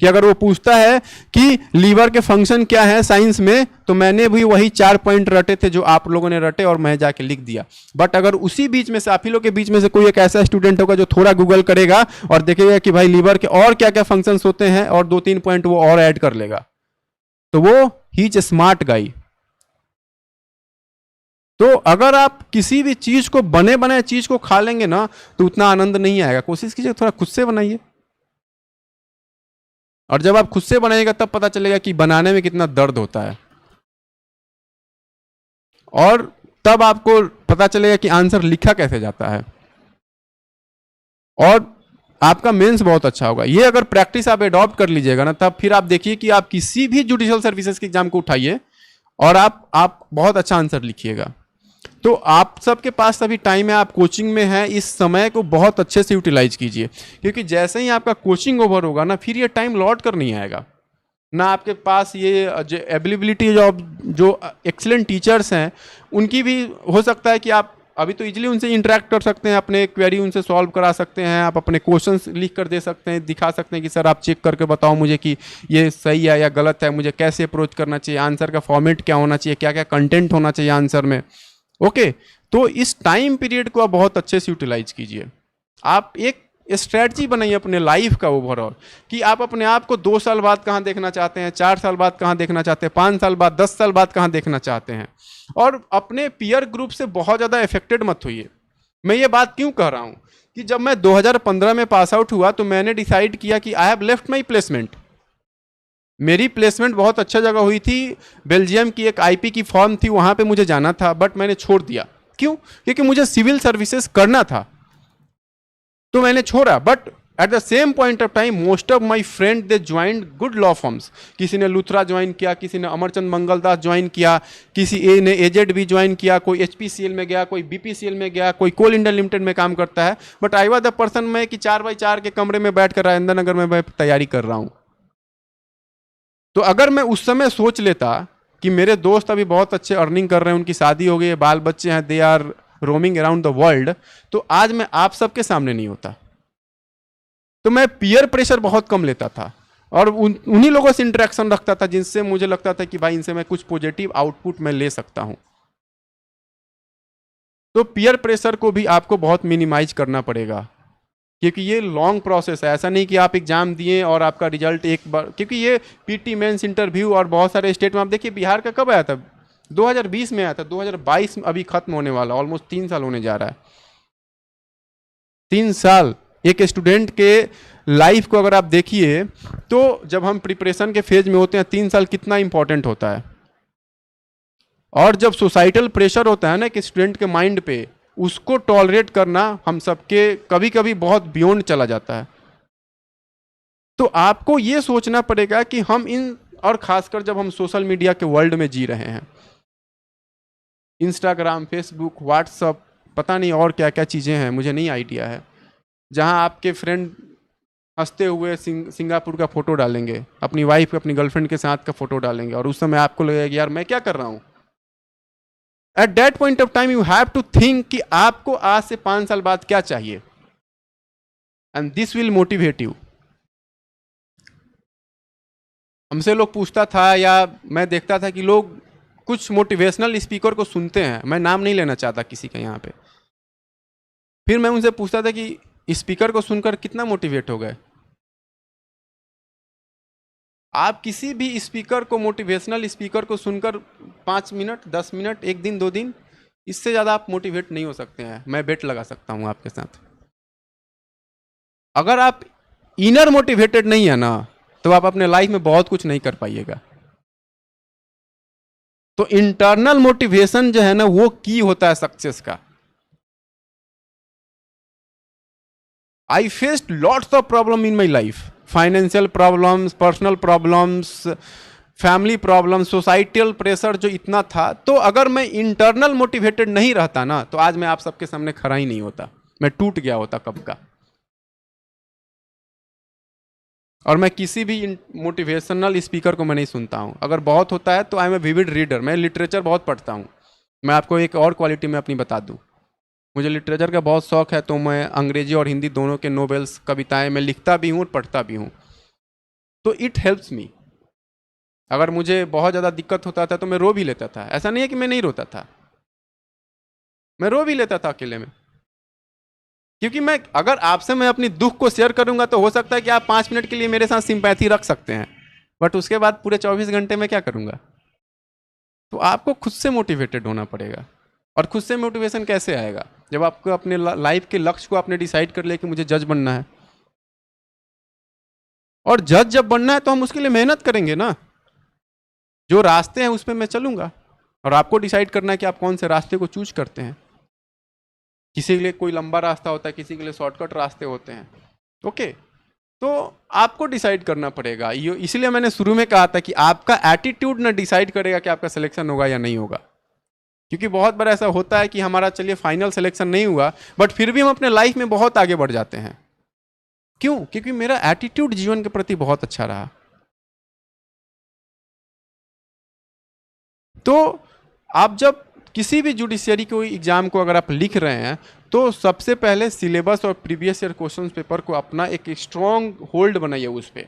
कि अगर वो पूछता है कि लीवर के फंक्शन क्या है साइंस में, तो मैंने भी वही 4 पॉइंट रटे थे जो आप लोगों ने रटे और मैं जाके लिख दिया। बट अगर उसी बीच में से, आप ही लोग के बीच में से कोई एक ऐसा स्टूडेंट होगा जो थोड़ा गूगल करेगा और देखेगा कि भाई लीवर के और क्या क्या फंक्शंस होते हैं और 2-3 पॉइंट वो और ऐड कर लेगा, तो वो ही इज ए स्मार्ट गाई। तो अगर आप किसी भी चीज को, बने बनाए चीज को खा लेंगे ना, तो उतना आनंद नहीं आएगा। कोशिश कीजिए थोड़ा खुद से बनाइए, और जब आप खुद से बनाइएगा तब पता चलेगा कि बनाने में कितना दर्द होता है, और तब आपको पता चलेगा कि आंसर लिखा कैसे जाता है, और आपका मेंस बहुत अच्छा होगा। ये अगर प्रैक्टिस आप एडॉप्ट कर लीजिएगा ना, तब फिर आप देखिए कि आप किसी भी जुडिशियल सर्विसेज के एग्जाम को उठाइए और आप बहुत अच्छा आंसर लिखिएगा। तो आप सबके पास अभी टाइम है, आप कोचिंग में हैं, इस समय को बहुत अच्छे से यूटिलाइज कीजिए, क्योंकि जैसे ही आपका कोचिंग ओवर होगा ना, फिर ये टाइम लौट कर नहीं आएगा ना। आपके पास ये जो अवेलेबिलिटी, जो एक्सीलेंट टीचर्स हैं, उनकी भी हो सकता है कि आप अभी तो इजीली उनसे इंटरेक्ट कर सकते हैं, अपने क्वेरी उनसे सॉल्व करा सकते हैं, आप अपने क्वेश्चंस लिख कर दे सकते हैं, दिखा सकते हैं कि सर आप चेक करके बताओ मुझे कि ये सही है या गलत है, मुझे कैसे अप्रोच करना चाहिए, आंसर का फॉर्मेट क्या होना चाहिए, क्या क्या कंटेंट होना चाहिए आंसर में। ओके, तो इस टाइम पीरियड को आप बहुत अच्छे से यूटिलाइज कीजिए। आप एक स्ट्रेटजी बनाइए अपने लाइफ का ओवरऑल, कि आप अपने आप को 2 साल बाद कहाँ देखना चाहते हैं, 4 साल बाद कहाँ देखना चाहते हैं, 5 साल बाद, 10 साल बाद कहाँ देखना चाहते हैं। और अपने पीयर ग्रुप से बहुत ज़्यादा अफेक्टेड मत होइए। मैं ये बात क्यों कह रहा हूँ कि जब मैं 2015 में पास आउट हुआ तो मैंने डिसाइड किया कि I have left my placement. मेरी प्लेसमेंट बहुत अच्छा जगह हुई थी, बेल्जियम की एक आईपी की फॉर्म थी, वहाँ पे मुझे जाना था, बट मैंने छोड़ दिया। क्यों? क्योंकि मुझे सिविल सर्विसेज करना था, तो मैंने छोड़ा। But at the same point of time most of my friend they joined good law forms. किसी ने लुथरा ज्वाइन किया, किसी ने अमरचंद मंगलदास ज्वाइन किया, किसी ने एजेड भी ज्वाइन किया, कोई एचपीसीएल में गया, कोई बीपीसीएल में गया, कोई कोल इंडिया लिमिटेड में काम करता है। But I was the person में कि 4x4 के कमरे में बैठ कर राजेंद्र नगर में मैं तैयारी कर रहा हूँ। तो अगर मैं उस समय सोच लेता कि मेरे दोस्त अभी बहुत अच्छे अर्निंग कर रहे हैं, उनकी शादी हो गई है, बाल बच्चे हैं, they are roaming around the world, तो आज मैं आप सबके सामने नहीं होता। तो मैं पीयर प्रेशर बहुत कम लेता था और उन्हीं लोगों से इंटरेक्शन रखता था जिनसे मुझे लगता था कि भाई इनसे मैं कुछ पॉजिटिव आउटपुट मैं ले सकता हूं। तो पीयर प्रेशर को भी आपको बहुत मिनिमाइज करना पड़ेगा, क्योंकि ये लॉन्ग प्रोसेस है। ऐसा नहीं कि आप एग्जाम दिए और आपका रिजल्ट एक बार, क्योंकि ये पीटी मेंस इंटरव्यू और बहुत सारे स्टेट में, आप देखिए बिहार का कब आया था, 2020 में आया था, 2022 अभी खत्म होने वाला, ऑलमोस्ट 3 साल होने जा रहा है। 3 साल एक स्टूडेंट के लाइफ को अगर आप देखिए, तो जब हम प्रिपरेशन के फेज में होते हैं 3 साल कितना इंपॉर्टेंट होता है। और जब सोसाइटल प्रेशर होता है ना कि स्टूडेंट के माइंड पे, उसको टॉलरेट करना हम सबके कभी कभी बहुत बियॉन्ड चला जाता है। तो आपको ये सोचना पड़ेगा कि हम इन, और खासकर जब हम सोशल मीडिया के वर्ल्ड में जी रहे हैं, इंस्टाग्राम, फेसबुक, व्हाट्सअप, पता नहीं और क्या क्या चीज़ें हैं, मुझे नहीं आइडिया है, जहां आपके फ्रेंड हंसते हुए सिंगापुर का फोटो डालेंगे, अपनी वाइफ, अपनी गर्लफ्रेंड के साथ का फोटो डालेंगे, और उस समय आपको लगेगा कि यार मैं क्या कर रहा हूं। At that point of time you have to think कि आपको आज से 5 साल बाद क्या चाहिए, and this will motivate you. हमसे लोग पूछता था, या मैं देखता था कि लोग कुछ मोटिवेशनल स्पीकर को सुनते हैं, मैं नाम नहीं लेना चाहता किसी का यहाँ पे, फिर मैं उनसे पूछता था कि स्पीकर को सुनकर कितना मोटिवेट हो गए। आप किसी भी स्पीकर को, मोटिवेशनल स्पीकर को सुनकर 5 मिनट, 10 मिनट, 1 दिन, 2 दिन, इससे ज़्यादा आप मोटिवेट नहीं हो सकते हैं। मैं बेट लगा सकता हूं आपके साथ। अगर आप इनर मोटिवेटेड नहीं है ना, तो आप अपने लाइफ में बहुत कुछ नहीं कर पाइएगा। तो इंटरनल मोटिवेशन जो है ना, वो की होता है सक्सेस का। I faced lots of problem in my life, financial problems, personal problems, family problems, societal pressure जो इतना था। तो अगर मैं internal motivated नहीं रहता ना, तो आज मैं आप सबके सामने खड़ा ही नहीं होता, मैं टूट गया होता कब का। और मैं किसी भी मोटिवेशनल स्पीकर को मैं नहीं सुनता हूँ। अगर बहुत होता है तो I am a vivid reader, मैं लिटरेचर बहुत पढ़ता हूँ। मैं आपको एक और क्वालिटी में अपनी बता दूँ, मुझे लिटरेचर का बहुत शौक है, तो मैं अंग्रेजी और हिंदी दोनों के नोवेल्स, कविताएं मैं लिखता भी हूँ और पढ़ता भी हूँ। तो इट हेल्प्स मी। अगर मुझे बहुत ज़्यादा दिक्कत होता था तो मैं रो भी लेता था, ऐसा नहीं है कि मैं नहीं रोता था, मैं रो भी लेता था अकेले में। क्योंकि मैं अगर आपसे मैं अपनी दुख को शेयर करूंगा तो हो सकता है कि आप 5 मिनट के लिए मेरे साथ सिंपैथी रख सकते हैं, बट उसके बाद पूरे 24 घंटे में क्या करूंगा। तो आपको खुद से मोटिवेटेड होना पड़ेगा। और खुद से मोटिवेशन कैसे आएगा? जब आपको अपने लाइफ के लक्ष्य को आपने डिसाइड कर लिया कि मुझे जज बनना है, और जज जब बनना है तो हम उसके लिए मेहनत करेंगे ना। जो रास्ते हैं उस पर मैं चलूंगा, और आपको डिसाइड करना है कि आप कौन से रास्ते को चूज करते हैं। किसी के लिए कोई लंबा रास्ता होता है, किसी के लिए शॉर्टकट रास्ते होते हैं। ओके, तो आपको डिसाइड करना पड़ेगा। इसलिए मैंने शुरू में कहा था कि आपका एटीट्यूड ना डिसाइड करेगा कि आपका सिलेक्शन होगा या नहीं होगा। क्योंकि बहुत बार ऐसा होता है कि हमारा चलिए फाइनल सिलेक्शन नहीं हुआ, बट फिर भी हम अपने लाइफ में बहुत आगे बढ़ जाते हैं। क्यों? क्योंकि मेरा एटीट्यूड जीवन के प्रति बहुत अच्छा रहा। तो आप जब किसी भी जुडिशियरी को एग्जाम को अगर आप लिख रहे हैं तो सबसे पहले सिलेबस और प्रीवियस ईयर क्वेश्चन पेपर को अपना एक स्ट्रॉन्ग होल्ड बनाइए, उस पर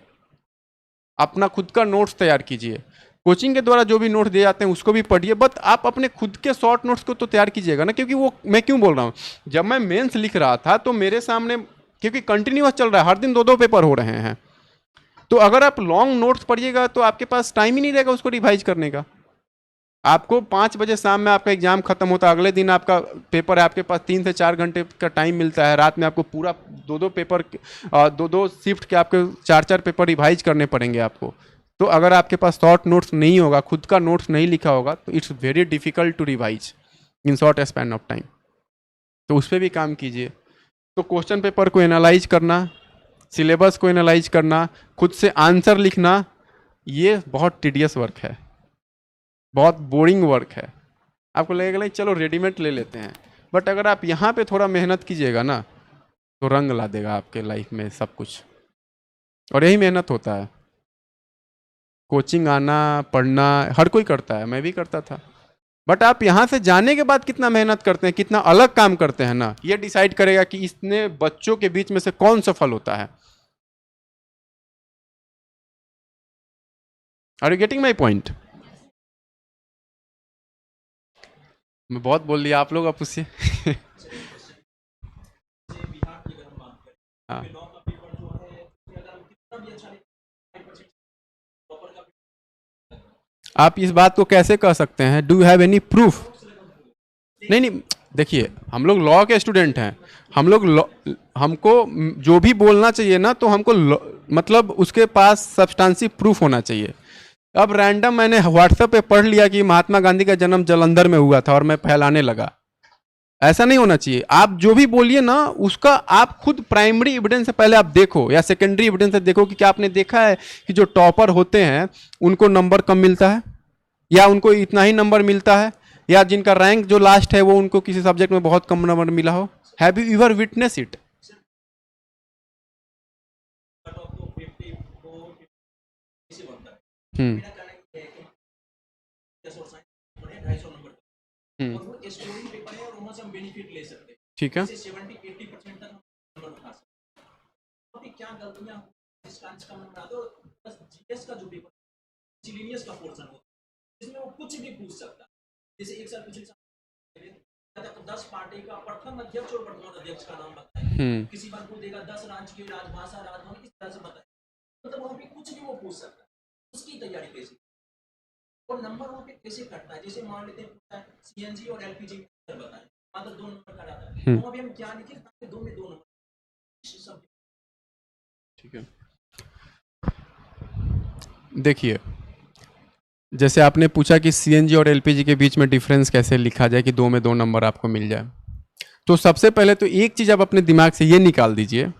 अपना खुद का नोट्स तैयार कीजिए। कोचिंग के द्वारा जो भी नोट्स दिए जाते हैं उसको भी पढ़िए, बट आप अपने खुद के शॉर्ट नोट्स को तो तैयार कीजिएगा ना। क्योंकि वो मैं क्यों बोल रहा हूँ, जब मैं मेंस लिख रहा था तो मेरे सामने, क्योंकि कंटिन्यूअस चल रहा है, हर दिन 2-2 पेपर हो रहे हैं, तो अगर आप लॉन्ग नोट्स पढ़िएगा तो आपके पास टाइम ही नहीं रहेगा उसको रिवाइज करने का। आपको 5 बजे शाम में आपका एग्जाम खत्म होता है, अगले दिन आपका पेपर है, आपके पास 3 से 4 घंटे का टाइम मिलता है। रात में आपको पूरा 2-2 पेपर, 2-2 शिफ्ट के आपके 4-4 पेपर रिवाइज करने पड़ेंगे आपको। तो अगर आपके पास शॉर्ट नोट्स नहीं होगा, खुद का नोट्स नहीं लिखा होगा, तो it's very difficult to revise in short span of time. तो उस पर भी काम कीजिए। तो क्वेश्चन पेपर को एनालाइज करना, सिलेबस को एनालाइज करना, खुद से आंसर लिखना, ये बहुत टीडियस वर्क है, बहुत बोरिंग वर्क है। आपको लगेगा नहीं चलो रेडीमेड ले लेते हैं, बट अगर आप यहाँ पे थोड़ा मेहनत कीजिएगा ना तो रंग ला देगा आपके लाइफ में सब कुछ। और यही मेहनत होता है। कोचिंग आना, पढ़ना हर कोई करता है, मैं भी करता था, बट आप यहाँ से जाने के बाद कितना मेहनत करते हैं, कितना अलग काम करते हैं ना, ये डिसाइड करेगा कि इतने बच्चों के बीच में से कौन सफल होता है। Are you getting my point? मैं बहुत बोल दिया, आप लोग आप पूछिए। हाँ, आप इस बात को कैसे कह सकते हैं? Do you have any proof? नहीं नहीं, देखिए हम लोग लॉ के स्टूडेंट हैं, हम लोग हमको जो भी बोलना चाहिए ना तो हमको मतलब उसके पास सब्सटेंसिव प्रूफ होना चाहिए। अब रैंडम मैंने व्हाट्सएप पे पढ़ लिया कि महात्मा गांधी का जन्म जालंधर में हुआ था और मैं फैलाने लगा, ऐसा नहीं होना चाहिए। आप जो भी बोलिए ना उसका आप खुद प्राइमरी एविडेंस से पहले आप देखो, या सेकेंडरी एविडेंस से देखो कि क्या आपने देखा है कि जो टॉपर होते हैं उनको नंबर कम मिलता है, या उनको इतना ही नंबर मिलता है, या जिनका रैंक जो लास्ट है वो उनको किसी सब्जेक्ट में बहुत कम नंबर मिला हो। Have you ever witness it? Hmm ठीक है। जिसमें वो कुछ भी पूछ सकता है। जैसे एक साल पिछले साल तो 10 पार्टी का प्रथम अध्यक्ष और वर्तमान अध्यक्ष का नाम बताए, किसी बार को देगा 10 राज्य की राजभाषा राजभवन किस तरह से बताए, मतलब वहाँ पे कुछ भी वो पूछ सकता है। उसकी तैयारी कैसे और नंबर वहाँ पे कैसे कटता है? जैसे मान लेते हैं सीएनजी और एलपीजी बताए, मात्र 2 नंबर का आता है, वहाँ पे हम क्या लिखे ताकि 2 में 2 नंबर। ठीक है, देखिए जैसे आपने पूछा कि सीएनजी और एलपीजी के बीच में डिफरेंस कैसे लिखा जाए कि 2 में 2 नंबर आपको मिल जाए, तो सबसे पहले तो एक चीज़ आप अपने दिमाग से ये निकाल दीजिए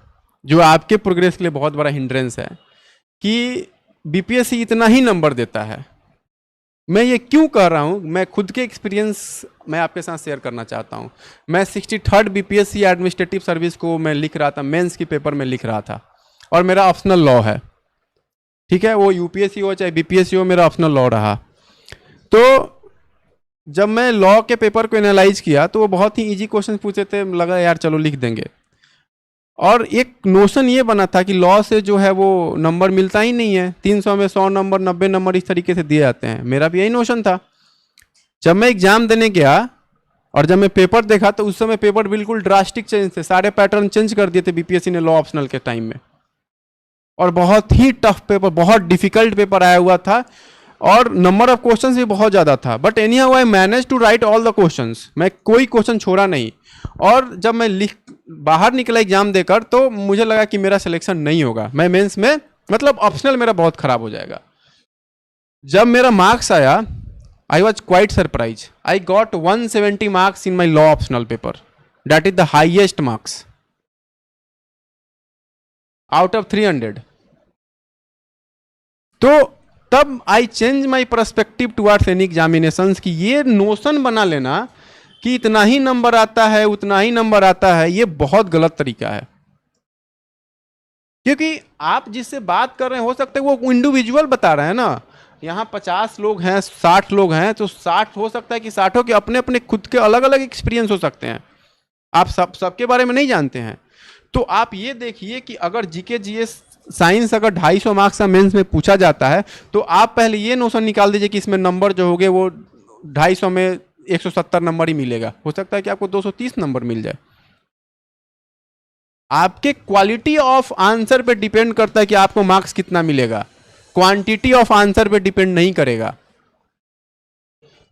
जो आपके प्रोग्रेस के लिए बहुत बड़ा हिंड्रेंस है कि बीपीएससी इतना ही नंबर देता है। मैं ये क्यों कह रहा हूँ, मैं खुद के एक्सपीरियंस मैं आपके साथ शेयर करना चाहता हूँ। मैं 63rd बीपीएससी एडमिनिस्ट्रेटिव सर्विस को मैं लिख रहा था, मेंस की पेपर में लिख रहा था, और मेरा ऑप्शनल लॉ है। ठीक है, वो यूपीएससी हो चाहे बीपीएससी हो, मेरा ऑप्शनल लॉ रहा। तो जब मैं लॉ के पेपर को एनालाइज किया तो वो बहुत ही इजी क्वेश्चन पूछे थे, लगा यार चलो लिख देंगे। और एक नोशन ये बना था कि लॉ से जो है वो नंबर मिलता ही नहीं है, 300 में 100 नंबर 90 नंबर इस तरीके से दिए जाते हैं। मेरा भी यही नोशन था। जब मैं एग्जाम देने गया और जब मैं पेपर देखा तो उस समय पेपर बिल्कुल ड्रास्टिक चेंज थे, सारे पैटर्न चेंज कर दिए थे बीपीएससी ने लॉ ऑप्शनल के टाइम में। और बहुत ही टफ पेपर, बहुत डिफिकल्ट पेपर आया हुआ था और नंबर ऑफ क्वेश्चंस भी बहुत ज़्यादा था। But anyhow I manage to write all the questions, मैं कोई क्वेश्चन छोड़ा नहीं। और जब मैं बाहर निकला एग्जाम देकर तो मुझे लगा कि मेरा सिलेक्शन नहीं होगा, मैं मेंस में मतलब ऑप्शनल मेरा बहुत खराब हो जाएगा। जब मेरा मार्क्स आया I was quite surprise, I got 170 marks in my law optional paper, that is the highest marks out of 300। तो तब I change my perspective towards any examinations की ये नोशन बना लेना कि इतना ही नंबर आता है उतना ही नंबर आता है, ये बहुत गलत तरीका है। क्योंकि आप जिससे बात कर रहे हैं हो सकता है वो इंडिविजुअल बता रहे हैं ना, यहाँ 50 लोग हैं 60 लोग हैं, तो 60 हो सकता है कि 60 के अपने अपने खुद के अलग अलग एक्सपीरियंस हो सकते हैं, आप सबके बारे में नहीं जानते हैं। तो आप ये देखिए कि अगर जीके जीएस साइंस अगर 250 मार्क्स का मेंस में पूछा जाता है तो आप पहले ये नोशन निकाल दीजिए कि इसमें नंबर जो होंगे वो 250 में 170 नंबर ही मिलेगा, हो सकता है कि आपको 230 नंबर मिल जाए। आपके क्वालिटी ऑफ आंसर पे डिपेंड करता है कि आपको मार्क्स कितना मिलेगा, क्वांटिटी ऑफ आंसर पे डिपेंड नहीं करेगा।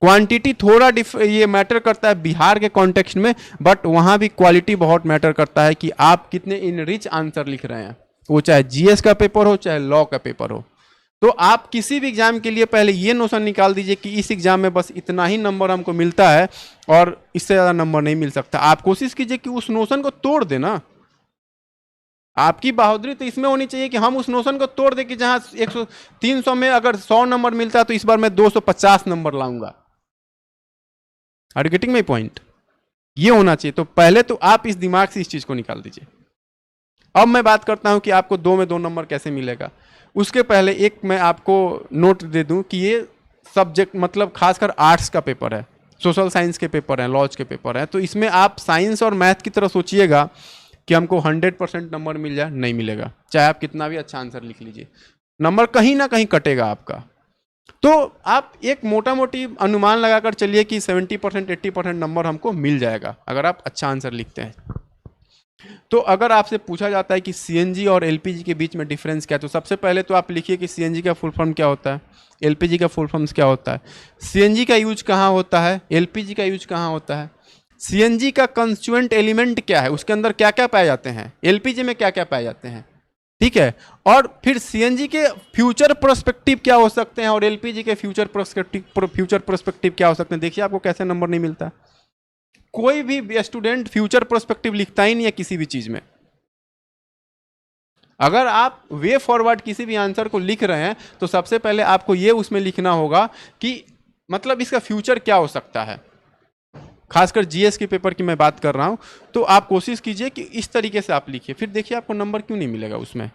क्वांटिटी थोड़ा ये मैटर करता है बिहार के कॉन्टेक्स्ट में, बट वहां भी क्वालिटी बहुत मैटर करता है कि आप कितने इनरिच आंसर लिख रहे हैं, वो चाहे जीएस का पेपर हो चाहे लॉ का पेपर हो। तो आप किसी भी एग्जाम के लिए पहले ये नोशन निकाल दीजिए कि इस एग्जाम में बस इतना ही नंबर हमको मिलता है और इससे ज़्यादा नंबर नहीं मिल सकता। आप कोशिश कीजिए कि उस नोशन को तोड़ देना। आपकी बहादुरी तो इसमें होनी चाहिए कि हम उस नोशन को तोड़ दें कि जहां 300 में अगर 100 नंबर मिलता है तो इस बार मैं 250 नंबर लाऊंगा। Are you getting my point? ये होना चाहिए। तो पहले तो आप इस दिमाग से इस चीज को निकाल दीजिए। अब मैं बात करता हूं कि आपको 2 में 2 नंबर कैसे मिलेगा। उसके पहले एक मैं आपको नोट दे दूं कि ये सब्जेक्ट मतलब खासकर आर्ट्स का पेपर है, सोशल साइंस के पेपर हैं, लॉज के पेपर हैं, तो इसमें आप साइंस और मैथ की तरह सोचिएगा कि हमको 100% नंबर मिल जाए, नहीं मिलेगा। चाहे आप कितना भी अच्छा आंसर लिख लीजिए, नंबर कहीं ना कहीं कटेगा आपका। तो आप एक मोटा मोटी अनुमान लगाकर चलिए कि 70% 80% नंबर हमको मिल जाएगा अगर आप अच्छा आंसर लिखते हैं। तो अगर आपसे पूछा जाता है कि सीएनजी और एलपीजी के बीच में डिफरेंस क्या है, तो सबसे पहले तो आप लिखिए कि सीएनजी का फुल फॉर्म क्या होता है, एलपीजी का फुल फॉर्म क्या होता है, सीएनजी का यूज कहाँ होता है, एलपीजी का यूज कहाँ होता है, सीएनजी का कंस्टिट्यूएंट एलिमेंट क्या है, उसके अंदर क्या क्या पाए जाते हैं, एलपीजी में क्या क्या पाए जाते हैं, ठीक है। और फिर सीएनजी के फ्यूचर प्रोस्पेक्टिव क्या हो सकते हैं और एलपीजी के फ्यूचर प्रोस्पेक्टिव क्या हो सकते हैं। देखिए आपको कैसे नंबर नहीं मिलता। कोई भी स्टूडेंट फ्यूचर प्रोस्पेक्टिव लिखता ही नहीं है किसी भी चीज में। अगर आप वे फॉरवर्ड किसी भी आंसर को लिख रहे हैं तो सबसे पहले आपको ये उसमें लिखना होगा कि मतलब इसका फ्यूचर क्या हो सकता है। खासकर जीएस के पेपर की मैं बात कर रहा हूं, तो आप कोशिश कीजिए कि इस तरीके से आप लिखिए, फिर देखिए आपको नंबर क्यों नहीं मिलेगा उसमें।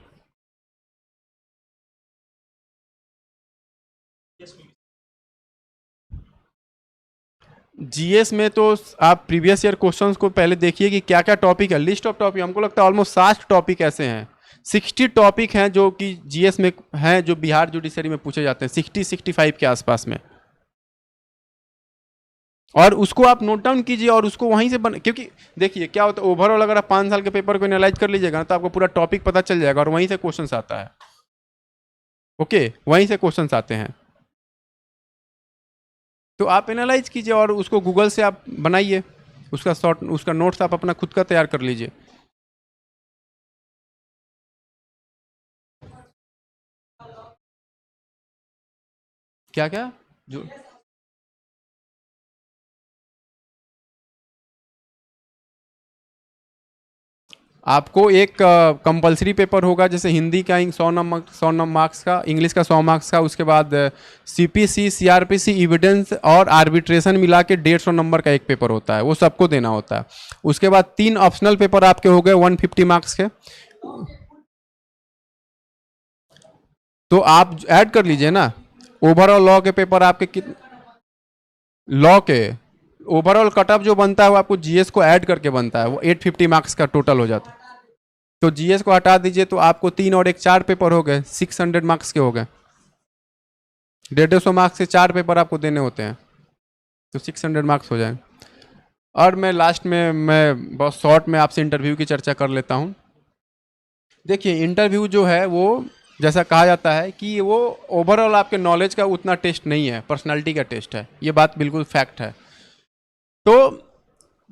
जीएस में तो आप प्रीवियस ईयर क्वेश्चंस को पहले देखिए कि क्या क्या टॉपिक है, लिस्ट ऑफ टॉपिक। हमको लगता है ऑलमोस्ट 60 टॉपिक ऐसे हैं, 60 टॉपिक हैं जो कि जीएस में हैं, जो बिहार जुडिशरी में पूछे जाते हैं, 60-65 के आसपास में। और उसको आप नोट डाउन कीजिए और उसको वहीं से क्योंकि देखिए क्या होता है, ओवरऑल अगर आप 5 साल के पेपर को एनालाइज कर लीजिएगा ना तो आपको पूरा टॉपिक पता चल जाएगा और वहीं से क्वेश्चंस आता है। ओके, वहीं से क्वेश्चंस आते हैं। तो आप एनालाइज कीजिए और उसको गूगल से आप बनाइए, उसका नोट्स आप अपना खुद का तैयार कर लीजिए। क्या क्या जो आपको एक कंपलसरी पेपर होगा, जैसे हिंदी का 100 मार्क्स का, इंग्लिश का 100 मार्क्स का, उसके बाद सीपीसी, सीआरपीसी, इविडेंस और आर्बिट्रेशन मिला के 150 नंबर का एक पेपर होता है, वो सबको देना होता है। उसके बाद 3 ऑप्शनल पेपर आपके हो गए 150 मार्क्स के। तो आप ऐड कर लीजिए ना, ओवरऑल लॉ के पेपर आपके कितने, लॉ के ओवरऑल कटअप जो बनता है वो आपको जीएस को ऐड करके बनता है, वो 850 मार्क्स का टोटल हो जाता है। तो जीएस को हटा दीजिए तो आपको 3 और 1 4 पेपर हो गए, 600 मार्क्स के हो गए। 150 मार्क्स से 4 पेपर आपको देने होते हैं, तो 600 मार्क्स हो जाए। और मैं लास्ट में मैं बहुत शॉर्ट में आपसे इंटरव्यू की चर्चा कर लेता हूँ। देखिए इंटरव्यू जो है वो जैसा कहा जाता है कि वो ओवरऑल आपके नॉलेज का उतना टेस्ट नहीं है, पर्सनालिटी का टेस्ट है, ये बात बिल्कुल फैक्ट है। तो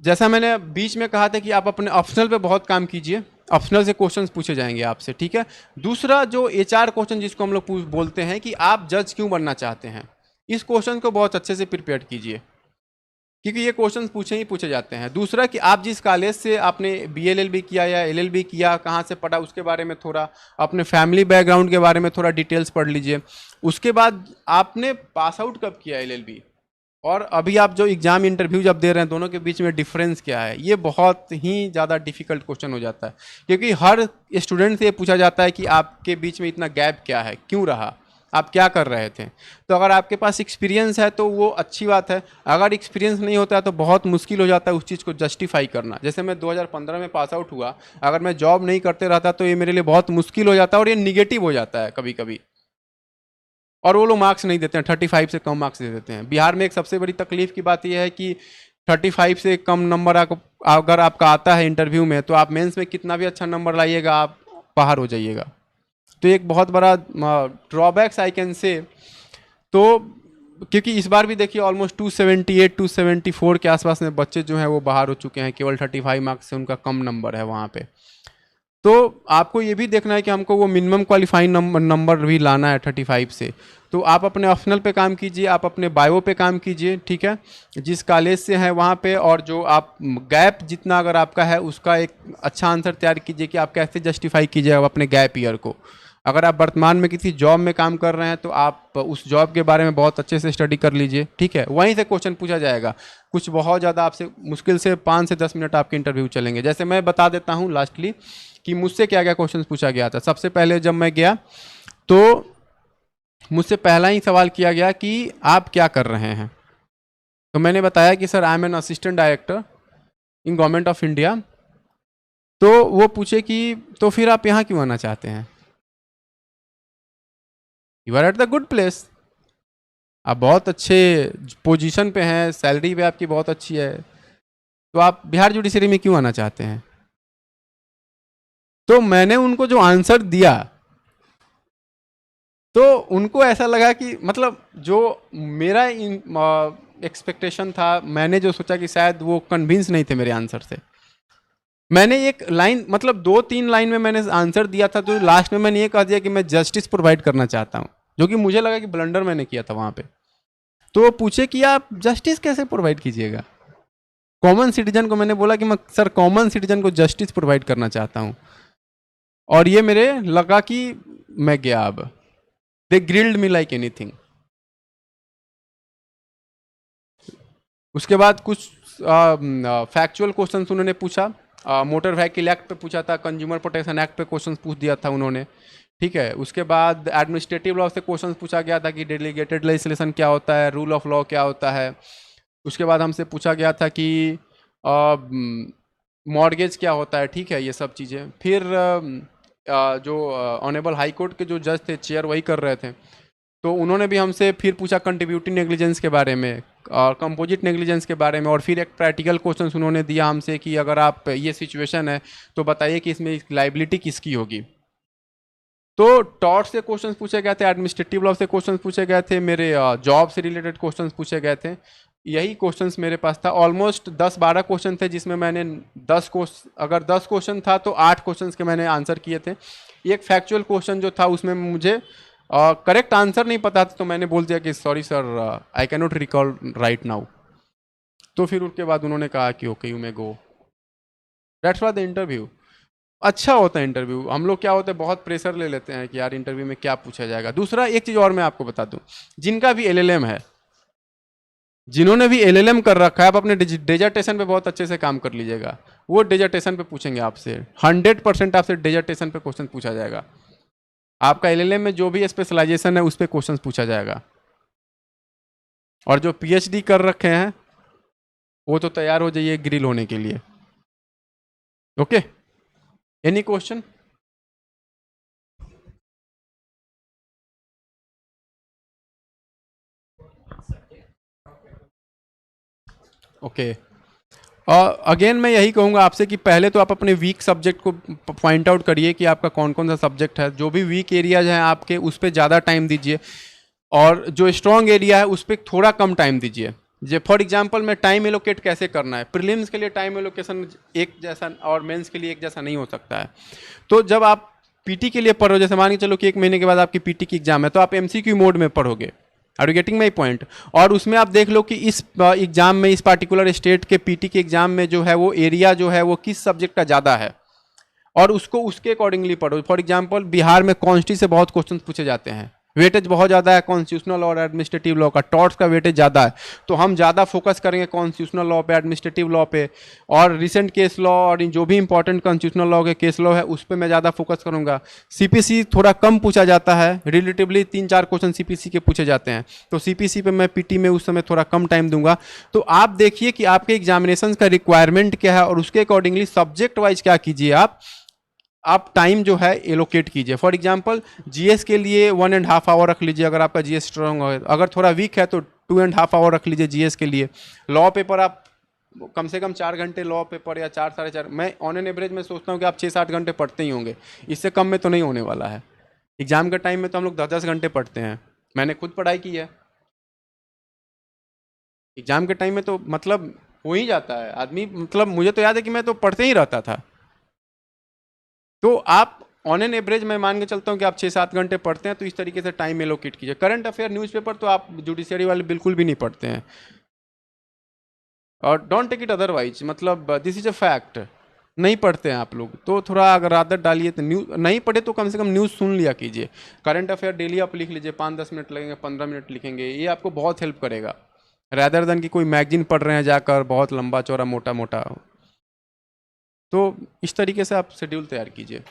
जैसा मैंने बीच में कहा था कि आप अपने ऑप्शनल पे बहुत काम कीजिए, ऑप्शनल से क्वेश्चंस पूछे जाएंगे आपसे, ठीक है। दूसरा जो एचआर क्वेश्चन जिसको हम लोग बोलते हैं कि आप जज क्यों बनना चाहते हैं, इस क्वेश्चन को बहुत अच्छे से प्रिपेयर कीजिए, क्योंकि ये क्वेश्चन पूछे ही पूछे जाते हैं। दूसरा कि आप जिस कॉलेज से आपने बीएलएलबी किया या एलएलबी किया, कहाँ से पढ़ा, उसके बारे में थोड़ा अपने फैमिली बैकग्राउंड के बारे में थोड़ा डिटेल्स पढ़ लीजिए। उसके बाद आपने पास आउट कब किया एलएलबी, और अभी आप जो एग्ज़ाम इंटरव्यू जब दे रहे हैं, दोनों के बीच में डिफरेंस क्या है। ये बहुत ही ज़्यादा डिफिकल्ट क्वेश्चन हो जाता है, क्योंकि हर स्टूडेंट से ये पूछा जाता है कि आपके बीच में इतना गैप क्या है, क्यों रहा, आप क्या कर रहे थे। तो अगर आपके पास एक्सपीरियंस है तो वो अच्छी बात है, अगर एक्सपीरियंस नहीं होता है तो बहुत मुश्किल हो जाता है उस चीज़ को जस्टिफाई करना। जैसे मैं 2015 में पास आउट हुआ, अगर मैं जॉब नहीं करते रहता तो ये मेरे लिए बहुत मुश्किल हो जाता है, और ये निगेटिव हो जाता है कभी कभी, और वो लोग मार्क्स नहीं देते हैं, 35 से कम मार्क्स दे देते हैं। बिहार में एक सबसे बड़ी तकलीफ की बात यह है कि 35 से कम नंबर अगर आपका आता है इंटरव्यू में, तो आप मेंस में कितना भी अच्छा नंबर लाइएगा आप बाहर हो जाइएगा। तो एक बहुत बड़ा ड्रॉबैक्स आई कैन से। तो क्योंकि इस बार भी देखिए ऑलमोस्ट 278 274 के आसपास में बच्चे जो हैं वो बाहर हो चुके हैं, केवल 35 मार्क्स से उनका कम नंबर है वहाँ पे। तो आपको ये भी देखना है कि हमको वो मिनिमम क्वालिफाइंग नंबर भी लाना है 35 से। तो आप अपने ऑप्शनल पे काम कीजिए, आप अपने बायो पे काम कीजिए, ठीक है, जिस कॉलेज से हैं वहाँ पे, और जो आप गैप जितना अगर आपका है उसका एक अच्छा आंसर तैयार कीजिए कि आप कैसे जस्टिफाई कीजिएगा अपने गैप ईयर को। अगर आप वर्तमान में किसी जॉब में काम कर रहे हैं तो आप उस जॉब के बारे में बहुत अच्छे से स्टडी कर लीजिए, ठीक है। वहीं से क्वेश्चन पूछा जाएगा, कुछ बहुत ज़्यादा आपसे मुश्किल से 5 से 10 मिनट आपके इंटरव्यू चलेंगे। जैसे मैं बता देता हूँ लास्टली कि मुझसे क्या क्या क्वेश्चन पूछा गया था। सबसे पहले जब मैं गया तो मुझसे पहला ही सवाल किया गया कि आप क्या कर रहे हैं। तो मैंने बताया कि sir I am an assistant director in government of India. तो वो पूछे कि तो फिर आप यहाँ क्यों आना चाहते हैं, you are at the good place, आप बहुत अच्छे पोजीशन पे हैं, सैलरी भी आपकी बहुत अच्छी है, तो आप बिहार जुडिशरी में क्यों आना चाहते हैं। तो मैंने उनको जो आंसर दिया तो उनको ऐसा लगा कि मतलब जो मेरा एक्सपेक्टेशन था, मैंने जो सोचा कि शायद वो कन्विंस नहीं थे मेरे आंसर से। मैंने एक लाइन मतलब 2-3 लाइन में मैंने आंसर दिया था, तो लास्ट में मैंने ये कह दिया कि मैं जस्टिस प्रोवाइड करना चाहता हूँ, जो कि मुझे लगा कि ब्लंडर मैंने किया था वहाँ पे। तो वो पूछे कि आप जस्टिस कैसे प्रोवाइड कीजिएगा, कॉमन सिटीजन को। मैंने बोला कि मैं सर कॉमन सिटीजन को जस्टिस प्रोवाइड करना चाहता हूँ, और ये मेरे लगा कि मैं गया। अब दे ग्रिल्ड मी लाइक एनीथिंग। उसके बाद कुछ फैक्चुअल क्वेश्चंस उन्होंने पूछा, मोटर व्हीकल एक्ट पे पूछा था, कंज्यूमर प्रोटेक्शन एक्ट पे क्वेश्चन पूछ दिया था उन्होंने, ठीक है। उसके बाद एडमिनिस्ट्रेटिव लॉ से क्वेश्चन पूछा गया था कि डेलीगेटेड लेजिस्लेशन क्या होता है, रूल ऑफ लॉ क्या होता है। उसके बाद हमसे पूछा गया था कि मॉर्गेज क्या होता है, ठीक है, ये सब चीज़ें। फिर जो ऑनरेबल हाई कोर्ट के जो जज थे, चेयर वही कर रहे थे, तो उन्होंने भी हमसे फिर पूछा कंट्रीब्यूटिव नेग्लिजेंस के बारे में और कंपोजिट नेग्लिजेंस के बारे में। और फिर एक प्रैक्टिकल क्वेश्चन उन्होंने दिया हमसे कि अगर आप ये सिचुएशन है तो बताइए कि इसमें लाइबिलिटी किसकी होगी। तो टॉर्ट से क्वेश्चंस पूछे गए थे, एडमिनिस्ट्रेटिव लॉ से क्वेश्चंस पूछे गए थे, मेरे जॉब से रिलेटेड क्वेश्चंस पूछे गए थे। यही क्वेश्चंस मेरे पास था। ऑलमोस्ट 10-12 क्वेश्चन थे, जिसमें मैंने 10 क्वेश्चन था तो 8 क्वेश्चंस के मैंने आंसर किए थे। एक फैक्चुअल क्वेश्चन जो था उसमें मुझे करेक्ट आंसर नहीं पता था, तो मैंने बोल दिया कि sorry sir I can not recall right now. तो फिर उसके बाद उन्होंने कहा कि okay you may go. That's was the interview. अच्छा होता है इंटरव्यू। हम लोग क्या होता है बहुत प्रेशर ले लेते हैं कि यार इंटरव्यू में क्या पूछा जाएगा। दूसरा एक चीज़ और मैं आपको बता दूं, जिनका भी एलएलएम है, जिन्होंने भी एलएलएम कर रखा है, आप अपने डेजर्टेशन पे बहुत अच्छे से काम कर लीजिएगा। वो डेजर्टेशन पे पूछेंगे आपसे, 100% आपसे डेजर्टेशन पे क्वेश्चन पूछा जाएगा। आपका एलएलएम में जो भी स्पेशलाइजेशन है उस पर क्वेश्चन पूछा जाएगा। और जो पीएचडी कर रखे हैं वो तो तैयार हो जाइए ग्रिल होने के लिए। Okay, any question? Okay, again मैं यही कहूँगा आपसे कि पहले तो आप अपने वीक सब्जेक्ट को पॉइंट आउट करिए कि आपका कौन कौन सा सब्जेक्ट है। जो भी वीक एरियाज हैं आपके उस पर ज़्यादा टाइम दीजिए, और जो स्ट्रॉन्ग एरिया है उस पर थोड़ा कम टाइम दीजिए। जे फॉर एग्जांपल मैं टाइम एलोकेट कैसे करना है, प्रीलिम्स के लिए टाइम एलोकेशन एक जैसा और मेंस के लिए एक जैसा नहीं हो सकता है। तो जब आप पीटी के लिए पढ़ो, जैसे मान के चलो कि 1 महीने के बाद आपकी पीटी की एग्जाम है, तो आप एमसीक्यू मोड में पढ़ोगे। Are you getting my point? और उसमें आप देख लो कि इस एग्जाम में, इस पार्टिकुलर स्टेट के पीटी के एग्जाम में जो है वो एरिया जो है वो किस सब्जेक्ट का ज़्यादा है, और उसको उसके अकॉर्डिंगली पढ़ो। फॉर एग्जांपल बिहार में कॉन्स्टी से बहुत क्वेश्चन पूछे जाते हैं, वेटेज बहुत ज़्यादा है कॉन्स्टिट्यूशनल और एडमिनिस्ट्रेटिव लॉ का, टॉर्ट्स का वेटेज ज़्यादा है, तो हम ज़्यादा फोकस करेंगे कॉन्स्टिट्यूशनल लॉ पे, एडमिनिस्ट्रेटिव लॉ पे, और रिसेंट केस लॉ और जो भी इंपॉर्टेंट कॉन्स्टिट्यूशनल लॉ के केस लॉ है उस पर मैं ज़्यादा फोकस करूँगा। सीपीसी थोड़ा कम पूछा जाता है, रिलेटिवली 3-4 क्वेश्चन सीपीसी के पूछे जाते हैं, तो सीपीसी पे मैं पीटी में उस समय थोड़ा कम टाइम दूंगा। तो आप देखिए कि आपके एग्जामिनेशन का रिक्वायरमेंट क्या है और उसके अकॉर्डिंगली सब्जेक्ट वाइज क्या कीजिए, आप टाइम जो है एलोकेट कीजिए। फॉर एग्जांपल जीएस के लिए 1.5 आवर रख लीजिए अगर आपका जीएस स्ट्रांग है, अगर थोड़ा वीक है तो 2.5 आवर रख लीजिए जीएस के लिए। लॉ पेपर आप कम से कम 4 घंटे लॉ पेपर, या 4-4.5, मैं ऑन एन एवरेज में सोचता हूँ कि आप 6-7 घंटे पढ़ते ही होंगे, इससे कम में तो नहीं होने वाला है। एग्जाम के टाइम में तो हम लोग 10-10 घंटे पढ़ते हैं, मैंने खुद पढ़ाई की है। एग्जाम के टाइम में तो मतलब हो ही जाता है आदमी, मतलब मुझे तो याद है कि मैं तो पढ़ते ही रहता था। तो आप ऑन एन एवरेज मैं मान के चलता हूँ कि आप 6-7 घंटे पढ़ते हैं, तो इस तरीके से टाइम एलोकेट कीजिए। करंट अफेयर न्यूज़पेपर तो आप जुडिशरी वाले बिल्कुल भी नहीं पढ़ते हैं, और डोंट टेक इट अदरवाइज, मतलब दिस इज अ फैक्ट, नहीं पढ़ते हैं आप लोग। तो थोड़ा अगर आदत डालिए तो न्यूज़ नहीं पढ़े तो कम से कम न्यूज़ सुन लिया कीजिए। करंट अफेयर डेली आप लिख लीजिए, 5-10 मिनट लगेंगे, 15 मिनट लिखेंगे, ये आपको बहुत हेल्प करेगा, रैदर देन कि कोई मैगजीन पढ़ रहे हैं जाकर बहुत लंबा चौड़ा मोटा मोटा। तो इस तरीके से आप शेड्यूल तैयार कीजिए।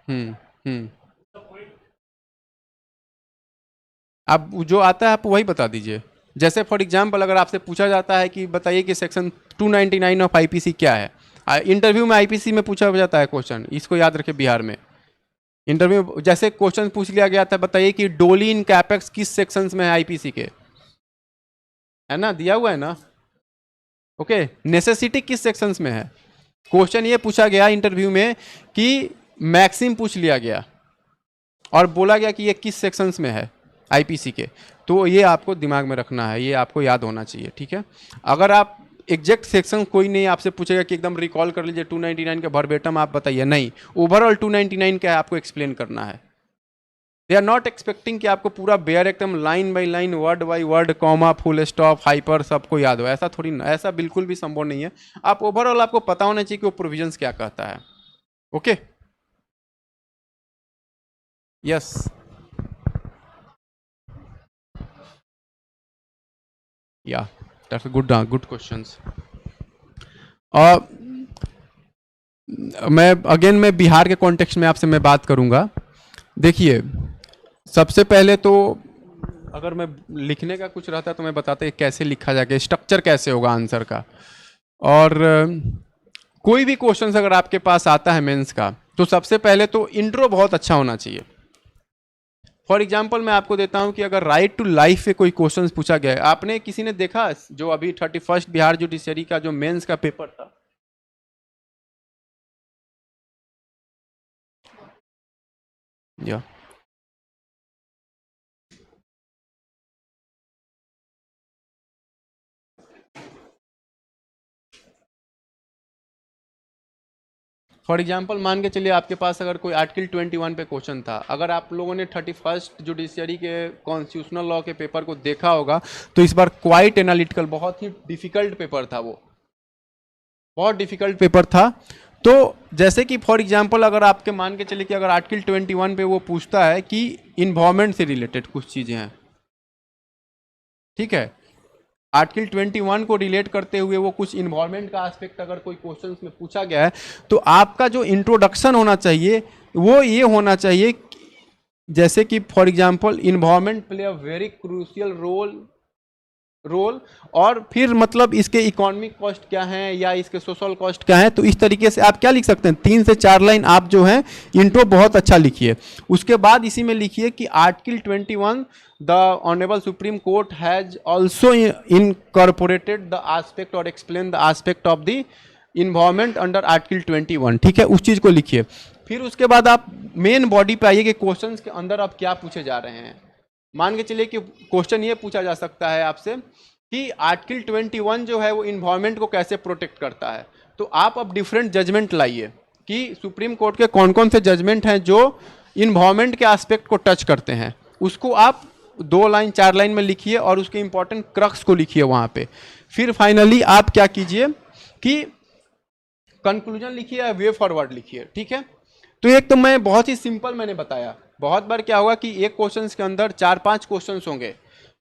हम्म, आप जो आता है आप वही बता दीजिए। जैसे फॉर एग्जांपल अगर आपसे पूछा जाता है कि बताइए कि सेक्शन 299 ऑफ आईपीसी क्या है, इंटरव्यू में आईपीसी में पूछा जाता है क्वेश्चन, इसको याद रखें। बिहार में इंटरव्यू जैसे क्वेश्चन पूछ लिया गया था, बताइए कि डोली इन कैपेक्स किस सेक्शंस में है आईपीसी के, है ना, दिया हुआ है ना। ओके, नेसेसिटी किस सेक्शंस में है, क्वेश्चन ये पूछा गया इंटरव्यू में कि मैक्सिम पूछ लिया गया और बोला गया कि ये किस सेक्शंस में है आईपीसी के, तो ये आपको दिमाग में रखना है, ये आपको याद होना चाहिए, ठीक है। अगर आप एग्जैक्ट सेक्शन कोई नहीं आपसे पूछेगा कि एकदम रिकॉल कर लीजिए 299 का वर्बेटम आप बताइए, नहीं, ओवरऑल 299 क्या है आपको एक्सप्लेन करना है। दे आर नॉट एक्सपेक्टिंग कि आपको पूरा बेयर एकदम line by line, word by word, comma, full stop, hyper सबको याद हो, ऐसा थोड़ी ना, ऐसा बिल्कुल भी संभव नहीं है। आप ओवरऑल आपको पता होना चाहिए कि वो प्रोविजंस क्या कहता है। ओके, यस, या दैट्स गुड क्वेश्चंस। और मैं बिहार के कॉन्टेक्स्ट में आपसे मैं बात करूंगा। देखिए, सबसे पहले तो अगर मैं लिखने का कुछ रहता तो मैं बताता कैसे लिखा जाएगा, स्ट्रक्चर कैसे होगा आंसर का। और कोई भी क्वेश्चन अगर आपके पास आता है मेंस का, तो सबसे पहले तो इंट्रो बहुत अच्छा होना चाहिए। फॉर एग्जाम्पल मैं आपको देता हूं कि अगर राइट टू लाइफ पे कोई क्वेश्चन पूछा गया है, आपने किसी ने देखा जो अभी 31st बिहार जुडिशरी का जो मेंस का पेपर था, या फॉर एग्जाम्पल मान के चलिए आपके पास अगर कोई आर्टिकल 21 पे क्वेश्चन था, अगर आप लोगों ने 31st जुडिशरी के कॉन्स्टिट्यूशनल लॉ के पेपर को देखा होगा, तो इस बार क्वाइट एनालिटिकल, बहुत ही डिफिकल्ट पेपर था, वो बहुत डिफिकल्ट पेपर था। तो जैसे कि फॉर एग्जाम्पल अगर आपके मान के चलिए कि अगर आर्टिकल 21 पे वो पूछता है कि इन्वायरमेंट से रिलेटेड कुछ चीज़ें हैं, ठीक है, आर्टिकल 21 को रिलेट करते हुए वो कुछ इन्वायरमेंट का एस्पेक्ट अगर कोई क्वेश्चन में पूछा गया है तो आपका जो इंट्रोडक्शन होना चाहिए वो ये होना चाहिए, जैसे कि for example environment play a very crucial role और फिर मतलब इसके इकोनॉमिक कॉस्ट क्या है या इसके सोशल कॉस्ट क्या है। तो इस तरीके से आप क्या लिख सकते हैं, 3 से 4 लाइन आप जो है इंट्रो बहुत अच्छा लिखिए। उसके बाद इसी में लिखिए कि article 21 the honourable Supreme Court has also incorporated the aspect और explain the aspect of the environment under article 21, ठीक है, उस चीज़ को लिखिए। फिर उसके बाद आप मेन बॉडी पे आइए कि क्वेश्चंस के अंदर आप क्या पूछे जा रहे हैं। मान के चलिए कि क्वेश्चन ये पूछा जा सकता है आपसे कि आर्टिकल 21 जो है वो इन्वायरमेंट को कैसे प्रोटेक्ट करता है। तो आप अब डिफरेंट जजमेंट लाइए कि सुप्रीम कोर्ट के कौन कौन से जजमेंट हैं जो इन्वायरमेंट के एस्पेक्ट को टच करते हैं, उसको आप 2 लाइन 4 लाइन में लिखिए और उसके इंपॉर्टेंट क्रक्स को लिखिए वहाँ पे। फिर फाइनली आप क्या कीजिए कि कंक्लूजन लिखिए या वे फॉरवर्ड लिखिए, ठीक है। तो एक तो मैं बहुत ही सिंपल मैंने बताया, बहुत बार क्या होगा कि एक क्वेश्चंस के अंदर 4-5 क्वेश्चंस होंगे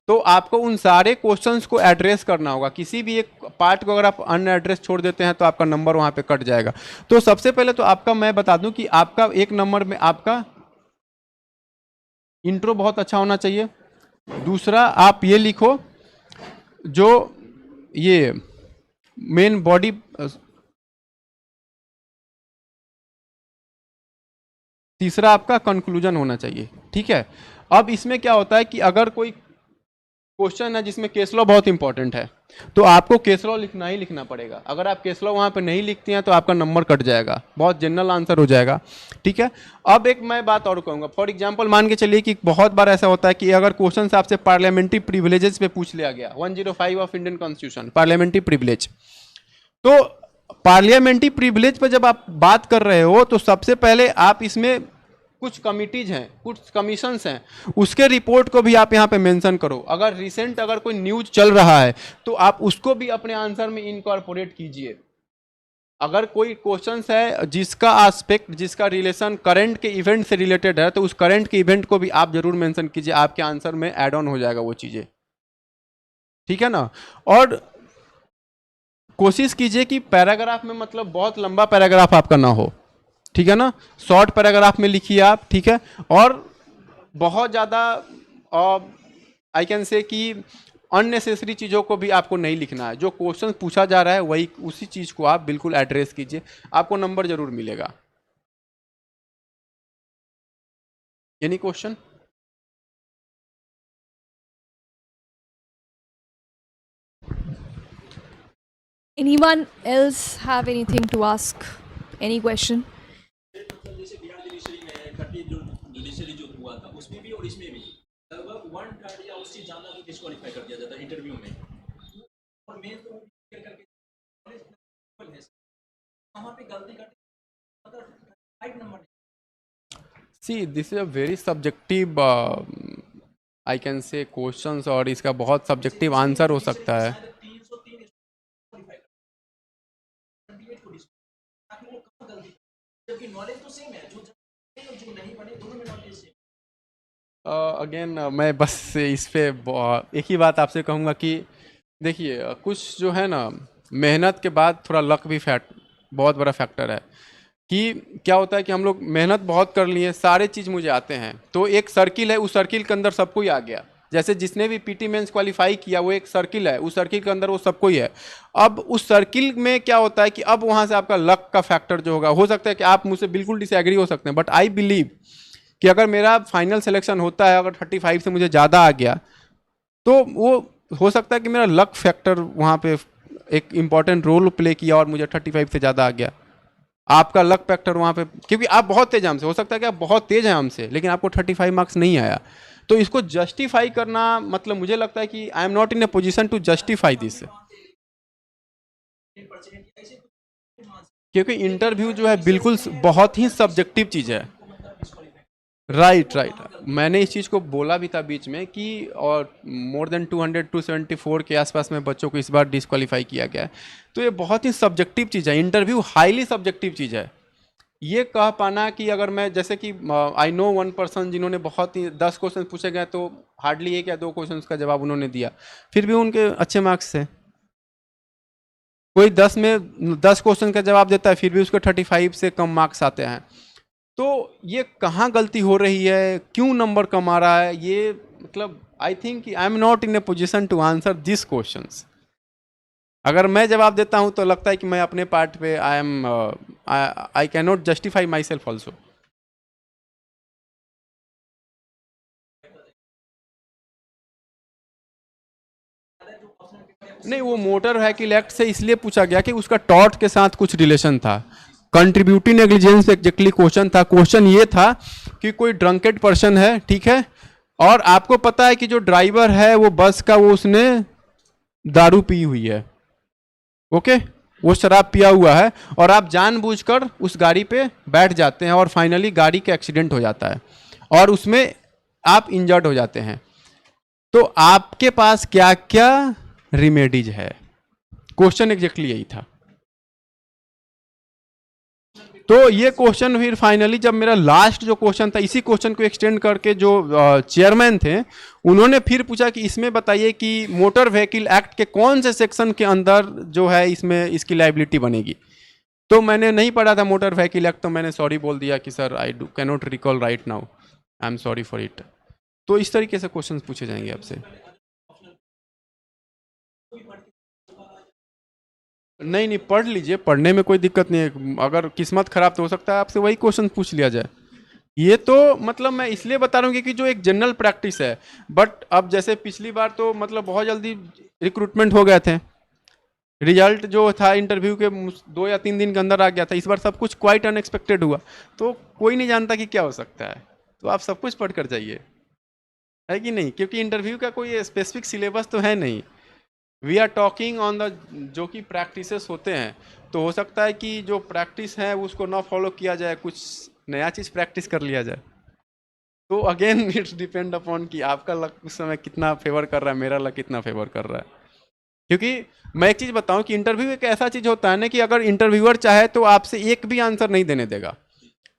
तो आपको उन सारे क्वेश्चंस को एड्रेस करना होगा। किसी भी एक पार्ट को अगर आप अनएड्रेस छोड़ देते हैं तो आपका नंबर वहाँ पे कट जाएगा। तो सबसे पहले तो आपका मैं बता दूं कि आपका 1 नंबर में आपका इंट्रो बहुत अच्छा होना चाहिए। दूसरा आप ये लिखो जो ये मेन बॉडी, तीसरा आपका कंक्लूजन होना चाहिए, ठीक है। अब इसमें क्या होता है कि अगर कोई क्वेश्चन है जिसमें केस लॉ बहुत इंपॉर्टेंट है तो आपको केस लॉ लिखना ही लिखना पड़ेगा। अगर आप केस लॉ वहाँ पे नहीं लिखते हैं तो आपका नंबर कट जाएगा, बहुत जनरल आंसर हो जाएगा, ठीक है। अब एक मैं बात और कहूँगा, फॉर एग्जांपल मान के चलिए कि बहुत बार ऐसा होता है कि अगर क्वेश्चन आपसे पार्लियामेंट्री प्रिविलेजेस पे पूछ लिया गया, 105 of Indian constitution parliamentary privilege, तो पार्लियामेंट्री प्रिविलेज पर जब आप बात कर रहे हो तो सबसे पहले आप इसमें कुछ कमिटीज हैं, कुछ कमीशंस हैं, उसके रिपोर्ट को भी आप यहाँ पे मेंशन करो। अगर रिसेंट अगर कोई न्यूज चल रहा है तो आप उसको भी अपने आंसर में इनकॉर्पोरेट कीजिए। अगर कोई क्वेश्चंस है जिसका एस्पेक्ट, जिसका रिलेशन करंट के इवेंट से रिलेटेड है तो उस करंट के इवेंट को भी आप जरूर मेंशन कीजिए, आपके आंसर में ऐड ऑन हो जाएगा वो चीज़ें, ठीक है ना। और कोशिश कीजिए कि पैराग्राफ में मतलब बहुत लंबा पैराग्राफ आपका ना हो, ठीक है ना, शॉर्ट पैराग्राफ में लिखिए आप, ठीक है। और बहुत ज़्यादा आई कैन से कि अननेसेसरी चीज़ों को भी आपको नहीं लिखना है। जो क्वेश्चन पूछा जा रहा है वही उसी चीज़ को आप बिल्कुल एड्रेस कीजिए, आपको नंबर जरूर मिलेगा। Any question? Anyone else have anything to ask? Any question? मतलब जैसे बिहार जुडिशरी में 30 जुडिशरी जो हुआ था उसमें भी और इसमें भी लगभग 1/3 या उससे ज़्यादा को डिस्क्वालीफाई कर दिया जाता है इंटरव्यू में, और मेन तो करके वहाँ पे गलती का मतलब 5 number. See this is a very subjective I can say questions और इसका बहुत सब्जेक्टिव आंसर हो सकता है। 303 जबकि नॉलेज तो सेम है, जो नहीं पढ़े दोनों में नॉलेज सेम। अगेन मैं बस इस पे एक ही बात आपसे कहूँगा कि देखिए कुछ जो है ना, मेहनत के बाद थोड़ा लक भी बहुत बड़ा फैक्टर है। कि क्या होता है कि हम लोग मेहनत बहुत कर लिए, सारे चीज़ मुझे आते हैं, तो एक सर्किल है, उस सर्किल के अंदर सबको ही आ गया। जैसे जिसने भी पीटी मेंस क्वालिफाई किया वो एक सर्किल है, उस सर्किल के अंदर वो सबको ही है। अब उस सर्किल में क्या होता है कि अब वहाँ से आपका लक का फैक्टर जो होगा, हो सकता है कि आप मुझसे बिल्कुल डिसएग्री हो सकते हैं, बट आई बिलीव कि अगर मेरा फाइनल सिलेक्शन होता है, अगर 35 से मुझे ज़्यादा आ गया तो वो हो सकता है कि मेरा लक फैक्टर वहाँ पे एक इम्पॉर्टेंट रोल प्ले किया और मुझे 35 से ज़्यादा आ गया। आपका लक फैक्टर वहाँ पे, क्योंकि आप बहुत तेज हैं हमसे, हो सकता है कि आप बहुत तेज हैं हमसे लेकिन आपको 35 मार्क्स नहीं आया, तो इसको जस्टिफाई करना मतलब मुझे लगता है कि I am not in a position to justify this, क्योंकि इंटरव्यू जो है बिल्कुल बहुत ही सब्जेक्टिव चीज़ है। राइट, मैंने इस चीज़ को बोला भी था बीच में कि और मोर देन 274 के आसपास में बच्चों को इस बार डिस्क्वालीफाई किया गया है। तो ये बहुत ही सब्जेक्टिव चीज़ है, इंटरव्यू हाईली सब्जेक्टिव चीज़ है। ये कह पाना कि अगर मैं जैसे कि आई नो वन पर्सन जिन्होंने बहुत ही 10 क्वेश्चन पूछे गए तो हार्डली 1 या 2 क्वेश्चन का जवाब उन्होंने दिया, फिर भी उनके अच्छे मार्क्स थे। कोई 10 में 10 क्वेश्चन का जवाब देता है, फिर भी उसको 35 से कम मार्क्स आते हैं। तो ये कहाँ गलती हो रही है, क्यों नंबर कम आ रहा है, ये मतलब I think I am not in a position to answer this questions. अगर मैं जवाब देता हूँ तो लगता है कि मैं अपने पार्ट पे I can not justify my self also. नहीं, वो मोटर व्हीकल एक्ट से इसलिए पूछा गया कि उसका टॉर्ट के साथ कुछ रिलेशन था। कंट्रीब्यूटिंग नेग्लिजेंस एग्जैक्टली क्वेश्चन था। क्वेश्चन ये था कि कोई ड्रंकेड पर्सन है, ठीक है, और आपको पता है कि जो ड्राइवर है वो बस का, वो उसने दारू पी हुई है, ओके, वो शराब पिया हुआ है, और आप जानबूझकर उस गाड़ी पे बैठ जाते हैं और फाइनली गाड़ी का एक्सीडेंट हो जाता है और उसमें आप इंजर्ड हो जाते हैं। तो आपके पास क्या क्या रिमेडीज है? क्वेश्चन एग्जैक्टली यही था। तो ये क्वेश्चन फिर फाइनली जब मेरा लास्ट जो क्वेश्चन था, इसी क्वेश्चन को एक्सटेंड करके जो चेयरमैन थे उन्होंने फिर पूछा कि इसमें बताइए कि मोटर व्हीकल एक्ट के कौन से सेक्शन के अंदर जो है इसमें इसकी लाइबिलिटी बनेगी। तो मैंने नहीं पढ़ा था मोटर व्हीकल एक्ट, तो मैंने सॉरी बोल दिया कि sir I can not recall right now, I am sorry for it. तो इस तरीके से क्वेश्चन पूछे जाएंगे आपसे। नहीं, पढ़ लीजिए, पढ़ने में कोई दिक्कत नहीं है। अगर किस्मत खराब तो हो सकता है आपसे वही क्वेश्चन पूछ लिया जाए। ये तो मतलब मैं इसलिए बता रहा हूँ कि जो एक जनरल प्रैक्टिस है, बट अब जैसे पिछली बार तो मतलब बहुत जल्दी रिक्रूटमेंट हो गए थे, रिजल्ट जो था इंटरव्यू के 2 या 3 दिन के अंदर आ गया था। इस बार सब कुछ क्वाइट अनएक्सपेक्टेड हुआ, तो कोई नहीं जानता कि क्या हो सकता है। तो आप सब कुछ पढ़ कर जाइए, है कि नहीं, क्योंकि इंटरव्यू का कोई स्पेसिफिक सिलेबस तो है नहीं। We are talking on the जो कि प्रैक्टिसेस होते हैं, तो हो सकता है कि जो प्रैक्टिस है उसको ना फॉलो किया जाए, कुछ नया चीज़ प्रैक्टिस कर लिया जाए। तो अगेन इट्स डिपेंड अपॉन कि आपका लक उस समय कितना फेवर कर रहा है, मेरा लक कितना फेवर कर रहा है। क्योंकि मैं एक चीज़ बताऊं कि इंटरव्यू एक ऐसा चीज़ होता है ना कि अगर इंटरव्यूअर चाहे तो आपसे एक भी आंसर नहीं देने देगा,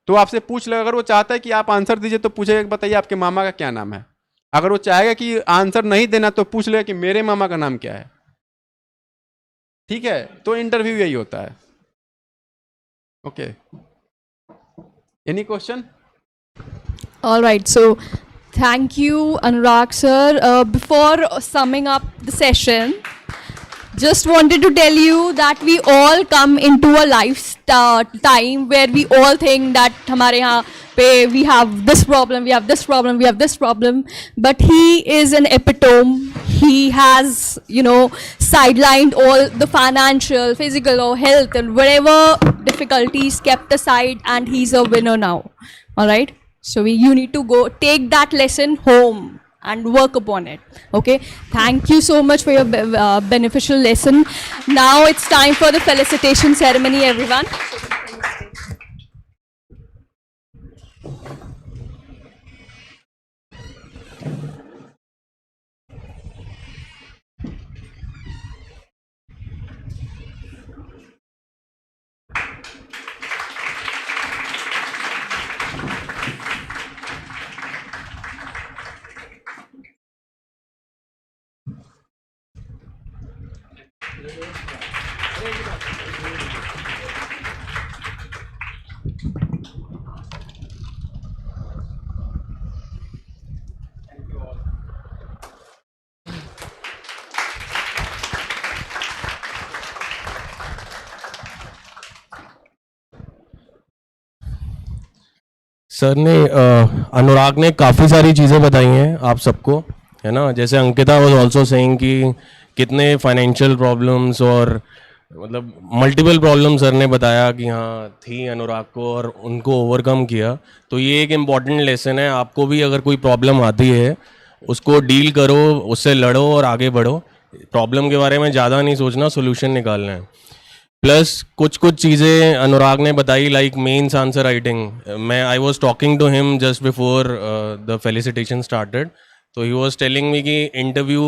तो आपसे पूछ ले। अगर वो चाहता है कि आप आंसर दीजिए तो पूछेगा बताइए आपके मामा का क्या नाम है। अगर वो चाहेगा कि आंसर नहीं देना तो पूछ लेगा कि मेरे मामा का नाम क्या है। ठीक है, तो इंटरव्यू यही होता है। Okay, any question? All right, so thank you, Anurag sir. Before summing up the session, just wanted to tell you that we all come into a time where we all think that हमारे यहाँ पे we have this problem, we have this problem, we have this problem. But he is an epitome. He has, sidelined all the financial, physical, or health and whatever difficulties kept aside, and he's a winner now. All right. So you need to go take that lesson home and work upon it. Okay. Thank you so much for your beneficial lesson. Now it's time for the felicitation ceremony, everyone. Sir ने अनुराग ने काफ़ी सारी चीज़ें बताई हैं आप सबको, है ना। जैसे अंकिता वाज आल्सो सेइंग कि कितने फाइनेंशियल प्रॉब्लम्स और मतलब मल्टीपल प्रॉब्लम सर ने बताया कि हाँ थी अनुराग को और उनको ओवरकम किया। तो ये एक इम्पॉर्टेंट लेसन है। आपको भी अगर कोई प्रॉब्लम आती है उसको डील करो, उससे लड़ो और आगे बढ़ो। प्रॉब्लम के बारे में ज़्यादा नहीं सोचना, सोल्यूशन निकालना है। प्लस कुछ चीज़ें अनुराग ने बताई लाइक मेंस आंसर राइटिंग। मैं I was talking to him just before the felicitation started, तो ही वॉज टेलिंग मी कि इंटरव्यू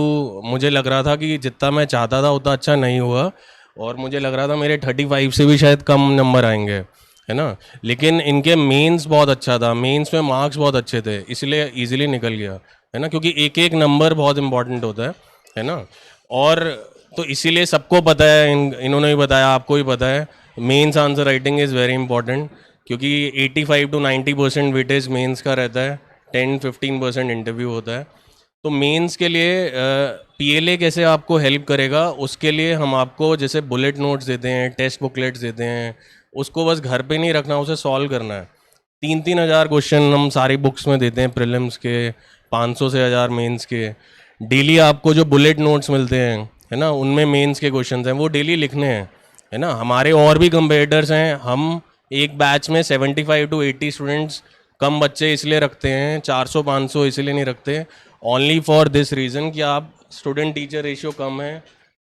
मुझे लग रहा था कि जितना मैं चाहता था उतना अच्छा नहीं हुआ, और मुझे लग रहा था मेरे 35 से भी शायद कम नंबर आएंगे। है ना, लेकिन इनके मेंस बहुत अच्छा था, मेंस में मार्क्स बहुत अच्छे थे, इसलिए इजीली निकल गया, है ना, क्योंकि एक एक नंबर बहुत इंपॉर्टेंट होता है ना। और तो इसीलिए सबको पता है, इन्होंने भी बताया, आपको भी पता है, mains answer writing is very important, क्योंकि 85 to 90% वेटेज मेंस का रहता है, 10-15% इंटरव्यू होता है। तो मेंस के लिए पीएलए कैसे आपको हेल्प करेगा, उसके लिए हम आपको जैसे बुलेट नोट्स देते हैं, टेस्ट बुकलेट्स देते हैं, उसको बस घर पे नहीं रखना, उसे सॉल्व करना है। 3-3 हज़ार क्वेश्चन हम सारी बुक्स में देते हैं, प्रीलिम्स के 500 से 1000 मेंस के। डेली आपको जो बुलेट नोट्स मिलते हैं, है ना, उनमें मेंस के क्वेश्चन हैं, वो डेली लिखने हैं, है ना। हमारे और भी कंपेटिटर्स हैं, हम एक बैच में 75 to 80 स्टूडेंट्स, कम बच्चे इसलिए रखते हैं, 400-500 इसलिए नहीं रखते, ओनली फॉर दिस रीज़न कि आप स्टूडेंट टीचर रेशियो कम है,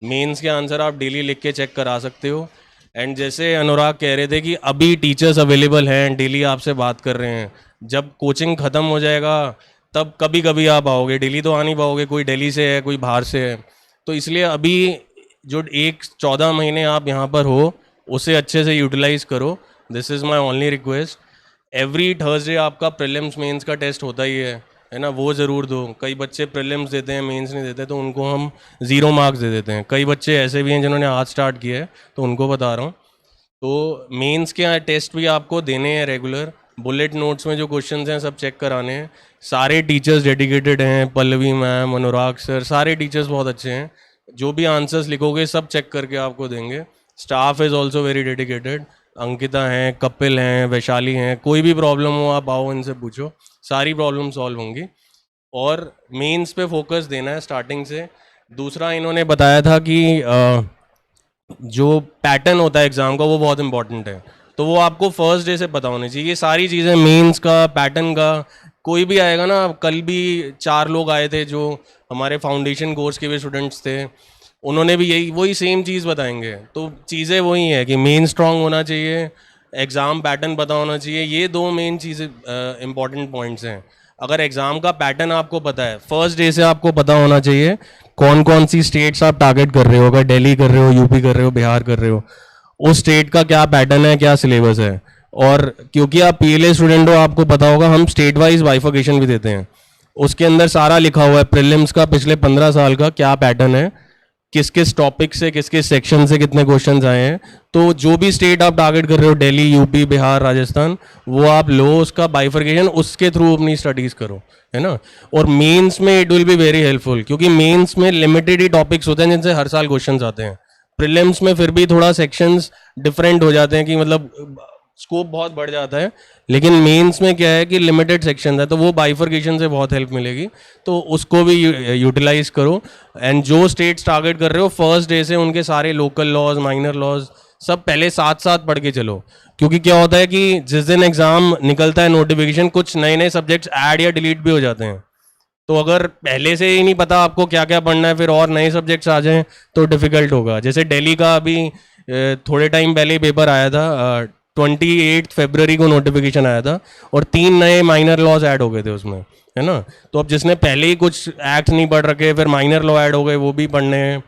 मेंस के आंसर आप डेली लिख के चेक करा सकते हो। एंड जैसे अनुराग कह रहे थे कि अभी टीचर्स अवेलेबल हैं, डेली आपसे बात कर रहे हैं, जब कोचिंग ख़त्म हो जाएगा तब कभी कभी आप आओगे, डेली तो आ नहीं पाओगे, कोई दिल्ली से है, कोई बाहर से है, तो इसलिए अभी जो 14 महीने आप यहाँ पर हो उसे अच्छे से यूटिलाइज़ करो। This is my only request. Every Thursday आपका प्रीलिम्स मेंस का टेस्ट होता ही है ना, वो ज़रूर दो। कई बच्चे प्रीलिम्स देते हैं, मेंस नहीं देते, तो उनको हम 0 मार्क्स दे देते हैं। कई बच्चे ऐसे भी हैं जिन्होंने आज स्टार्ट किया है, तो उनको बता रहा हूँ। तो मेंस के टेस्ट भी आपको देने हैं रेगुलर, बुलेट नोट्स में जो क्वेश्चंस हैं सब चेक कराने हैं। सारे टीचर्स डेडिकेटेड हैं, पल्लवी मैम, अनुराग सर, सारे टीचर्स बहुत अच्छे हैं। जो भी आंसर्स लिखोगे सब चेक करके आपको देंगे। Staff is also very dedicated, Ankita हैं, कपिल हैं, वैशाली हैं, कोई भी प्रॉब्लम हो आप आओ, इनसे पूछो, सारी प्रॉब्लम सॉल्व होंगी। और मेंस पे फोकस देना है स्टार्टिंग से। दूसरा इन्होंने बताया था कि जो पैटर्न होता है एग्ज़ाम का वो बहुत इंपॉर्टेंट है, तो वो आपको फर्स्ट डे से पता होनी चाहिए। ये सारी चीज़ें मेंस का, पैटर्न का, कोई भी आएगा ना, कल भी 4 लोग आए थे जो हमारे फाउंडेशन कोर्स के भी स्टूडेंट्स थे, उन्होंने भी वही सेम चीज़ बताएंगे। तो चीज़ें वही है कि मेन स्ट्रांग होना चाहिए, एग्ज़ाम पैटर्न पता होना चाहिए, ये 2 मेन चीज़ें इंपॉर्टेंट पॉइंट्स हैं। अगर एग्ज़ाम का पैटर्न आपको पता है, फर्स्ट डे से आपको पता होना चाहिए कौन कौन सी स्टेट्स आप टारगेट कर रहे हो। अगर दिल्ली कर रहे हो, यूपी कर रहे हो, बिहार कर रहे हो, उस स्टेट का क्या पैटर्न है, क्या सिलेबस है। और क्योंकि आप पीएलए स्टूडेंट हो, आपको पता होगा हम स्टेट वाइज बाइफर्केशन भी देते हैं, उसके अंदर सारा लिखा हुआ है प्रीलिम्स का पिछले 15 साल का क्या पैटर्न है, किस किस टॉपिक से, किस किस सेक्शन से कितने क्वेश्चंस आए हैं। तो जो भी स्टेट आप टारगेट कर रहे हो, दिल्ली, यूपी, बिहार, राजस्थान, वो आप लो, उसका बाइफर्केशन उसके थ्रू अपनी स्टडीज़ करो, है ना। और मेंस में it will be very helpful, क्योंकि मेंस में लिमिटेड ही टॉपिक्स होते हैं जिनसे हर साल क्वेश्चंस आते हैं। प्रीलिम्स में फिर भी थोड़ा सेक्शंस डिफरेंट हो जाते हैं, कि मतलब स्कोप बहुत बढ़ जाता है, लेकिन मेंस में क्या है कि लिमिटेड सेक्शन है, तो वो बाइफर्केशन से बहुत हेल्प मिलेगी, तो उसको भी यूटिलाइज करो। एंड जो स्टेट्स टारगेट कर रहे हो, फर्स्ट डे से उनके सारे लोकल लॉज, माइनर लॉज सब पहले साथ साथ पढ़ के चलो, क्योंकि क्या होता है कि जिस दिन एग्ज़ाम निकलता है नोटिफिकेशन, कुछ नए नए सब्जेक्ट्स ऐड या डिलीट भी हो जाते हैं। तो अगर पहले से ही नहीं पता आपको क्या क्या पढ़ना है, फिर और नए सब्जेक्ट्स आ जाएं तो डिफ़िकल्ट होगा। जैसे दिल्ली का अभी थोड़े टाइम पहले पेपर आया था, 28 फरवरी को नोटिफिकेशन आया था, और 3 नए माइनर लॉज ऐड हो गए थे उसमें, है ना। तो अब जिसने पहले ही कुछ एक्ट नहीं पढ़ रखे, फिर माइनर लॉ ऐड हो गए, वो भी पढ़ने हैं,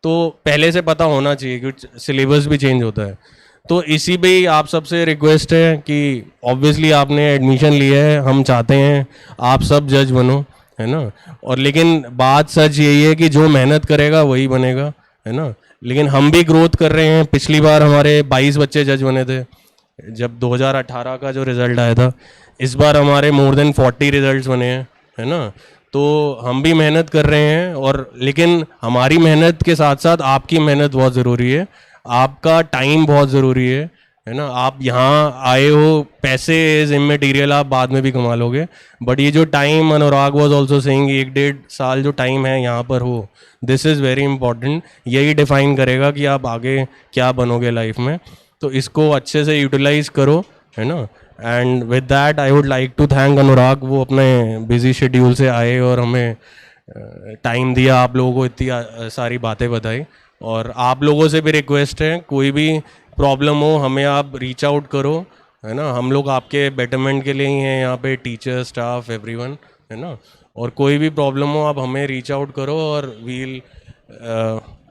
तो पहले से पता होना चाहिए कि सिलेबस भी चेंज होता है। तो इसी पे ही आप सबसे रिक्वेस्ट है कि ऑब्वियसली आपने एडमिशन लिया है, हम चाहते हैं आप सब जज बनो, है ना। और लेकिन बात सच यही है कि जो मेहनत करेगा वही बनेगा, है ना। लेकिन हम भी ग्रोथ कर रहे हैं। पिछली बार हमारे 22 बच्चे जज बने थे जब 2018 का जो रिज़ल्ट आया था, इस बार हमारे मोर देन 40 रिजल्ट्स बने हैं, है ना। तो हम भी मेहनत कर रहे हैं, और लेकिन हमारी मेहनत के साथ साथ आपकी मेहनत बहुत ज़रूरी है, आपका टाइम बहुत ज़रूरी है ना। आप यहाँ आए हो, पैसे इज़ इमटेरियल, आप बाद में भी कमा लोगे, बट ये जो time, Anurag was also saying, 1-1.5 साल जो टाइम है यहाँ पर हो, दिस इज़ वेरी इंपॉर्टेंट। यही डिफाइन करेगा कि आप आगे क्या बनोगे लाइफ में, तो इसको अच्छे से यूटिलाइज़ करो, है ना। And with that I would like to thank Anurag, वो अपने बिजी शेड्यूल से आए और हमें टाइम दिया, आप लोगों को इतनी सारी बातें बताई। और आप लोगों से भी रिक्वेस्ट है, कोई भी प्रॉब्लम हो हमें आप रीच आउट करो, है ना। हम लोग आपके बेटरमेंट के लिए ही हैं यहाँ पे, टीचर, स्टाफ, एवरीवन, है ना। और कोई भी प्रॉब्लम हो आप हमें रीच आउट करो, और वील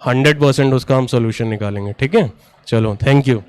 100% उसका हम सोल्यूशन निकालेंगे, ठीक है। चलो, थैंक यू।